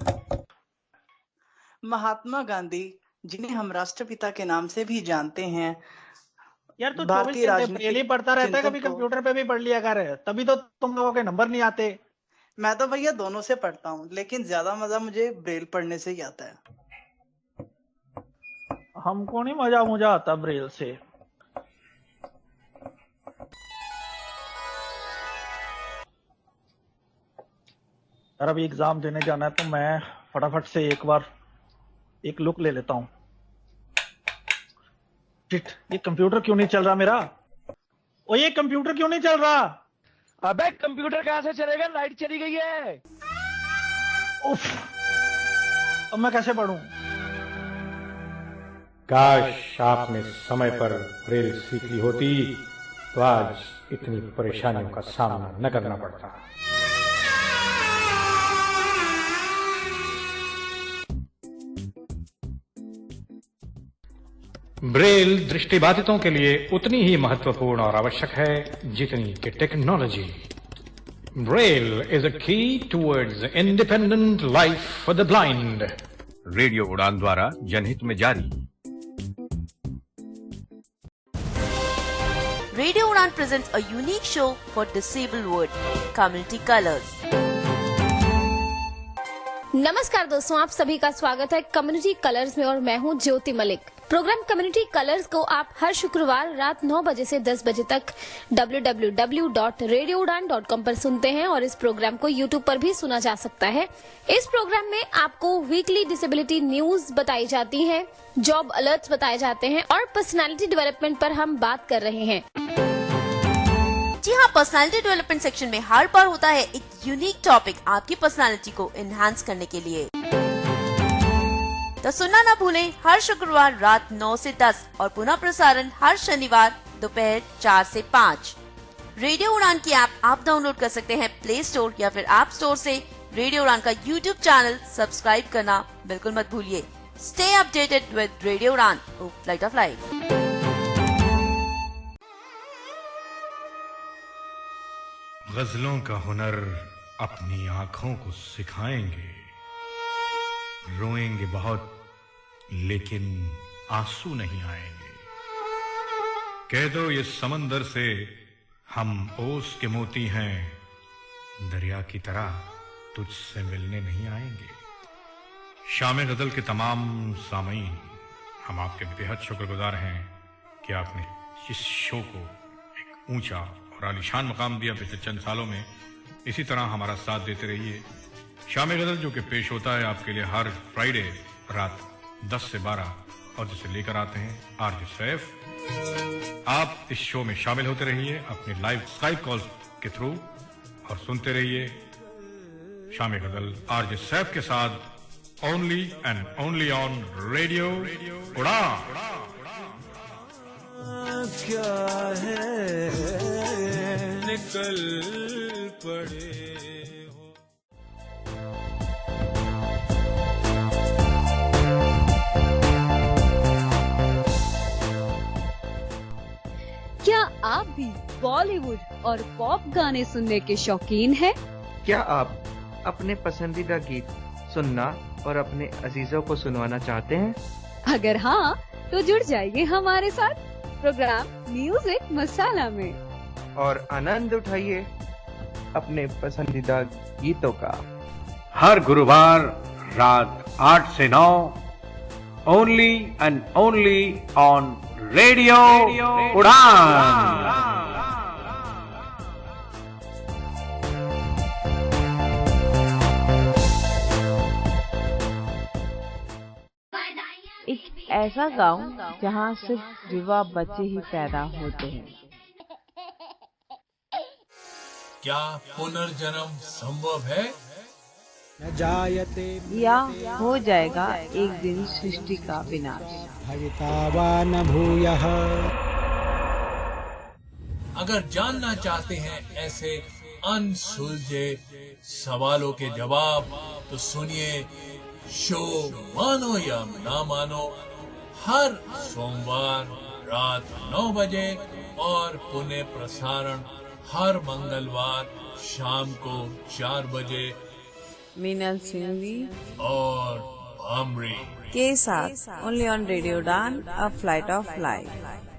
N: महात्मा गांधी, जिन्हें हम राष्ट्रपिता के नाम से भी जानते हैं,
M: यार तू
N: भारतीय
M: 24 घंटे ब्रेल ही पढ़ता रहता है, कभी
N: चिंतन को-
M: कंप्यूटर पे भी पढ़ लिया कर, तभी तो तुम लोगों के नंबर नहीं आते।
N: मैं तो भैया दोनों से पढ़ता हूँ, लेकिन ज्यादा मजा मुझे ब्रेल पढ़ने से ही आता है।
M: हमको नहीं मजा आता ब्रेल से। यार अभी एग्जाम देने जाना है, तो मैं फटाफट से एक बार एक लुक ले लेता हूँ। शिट, ये कंप्यूटर क्यों नहीं चल रहा मेरा? ओ ये कंप्यूटर क्यों नहीं चल रहा?
O: अबे कंप्यूटर कहाँ से चलेगा, लाइट चली गई है।
M: उफ, अब मैं कैसे पढ़ूं?
D: काश आपने समय पर ब्रेल सीख ली होती तो आज इतनी परेशानियों का सामना न करना पड़ता। ब्रेल दृष्टिबाधितों के लिए उतनी ही महत्वपूर्ण और आवश्यक है जितनी कि टेक्नोलॉजी। ब्रेल इज अ की towards independent life for the blind.
E: Radio उड़ान द्वारा जनहित में जारी।
P: Radio Udan presents a unique show for disabled world, Community Colors.
B: नमस्कार दोस्तों, आप सभी का स्वागत है कम्युनिटी कलर्स में और मैं हूं ज्योति मलिक। प्रोग्राम कम्युनिटी कलर्स को आप हर शुक्रवार रात 9 बजे से 10 बजे तक www.radioudan.com पर सुनते हैं और इस प्रोग्राम को YouTube पर भी सुना जा सकता है। इस प्रोग्राम में आपको वीकली डिसेबिलिटी न्यूज बताई जाती है, जॉब अलर्ट्स बताए जाते हैं और पर्सनालिटी डेवलपमेंट पर हम बात कर रहे हैं।
P: जी हाँ, पर्सनालिटी डेवलपमेंट सेक्शन में हर बार होता है एक यूनिक टॉपिक आपकी पर्सनालिटी को एनहांस करने के लिए। तो सुनना ना भूलें हर शुक्रवार रात 9 से 10 और पुनः प्रसारण हर शनिवार दोपहर 4 से 5। रेडियो उड़ान की ऐप आप डाउनलोड कर सकते हैं प्ले स्टोर या फिर ऐप स्टोर से। रेडियो उड़ान का यूट्यूब चैनल सब्सक्राइब करना बिल्कुल मत भूलिए। स्टे अपडेटेड विद रेडियो उड़ान, फ्लाइट ऑफ लाइफ।
Q: गजलों का हुनर अपनी आंखों को सिखाएंगे, रोएंगे बहुत लेकिन आंसू नहीं आएंगे। कह दो ये समंदर से हम ओस के मोती हैं, दरिया की तरह तुझसे मिलने नहीं आएंगे। शाम गजल के तमाम सामीन, हम आपके बेहद शुक्रगुजार हैं कि आपने इस शो को एक ऊंचा और आलीशान मकाम दिया पिछले चंद सालों में। इसी तरह हमारा साथ देते रहिए। शाम गजल जो कि पेश होता है आपके लिए हर फ्राइडे रात 10 से 12 और जिसे लेकर आते हैं आरजे सैफ। आप इस शो में शामिल होते रहिए अपने लाइव स्काइप कॉल के थ्रू और सुनते रहिए शाम गजल आरजे सैफ के साथ, only and only on radio उड़ान।
R: क्या है निकल पड़े हो।
S: क्या आप भी बॉलीवुड और पॉप गाने सुनने के शौकीन हैं?
T: क्या आप अपने पसंदीदा गीत सुनना और अपने अजीजों को सुनवाना चाहते हैं?
S: अगर हाँ, तो जुड़ जाइए हमारे साथ प्रोग्राम म्यूजिक मसाला में
T: और आनंद उठाइए अपने पसंदीदा गीतों का।
D: हर गुरुवार रात 8 से 9 only and only on radio उड़ान।
U: एक ऐसा गांव जहां सिर्फ युवा बच्चे ही पैदा होते हैं।
R: क्या पुनर्जन्म संभव है?
U: या हो जाएगा एक दिन सृष्टि का विनाश।
R: अगर जानना चाहते हैं ऐसे अनसुलझे सवालों के जवाब, तो सुनिए शो मानो या ना मानो हर सोमवार रात 9 बजे और पुनः प्रसारण हर मंगलवार शाम को 4 बजे
U: मीनल सिंघवी
R: और भामरी
U: के साथ ओनली ऑन रेडियो उड़ान, अ फ्लाइट ऑफ लाइफ।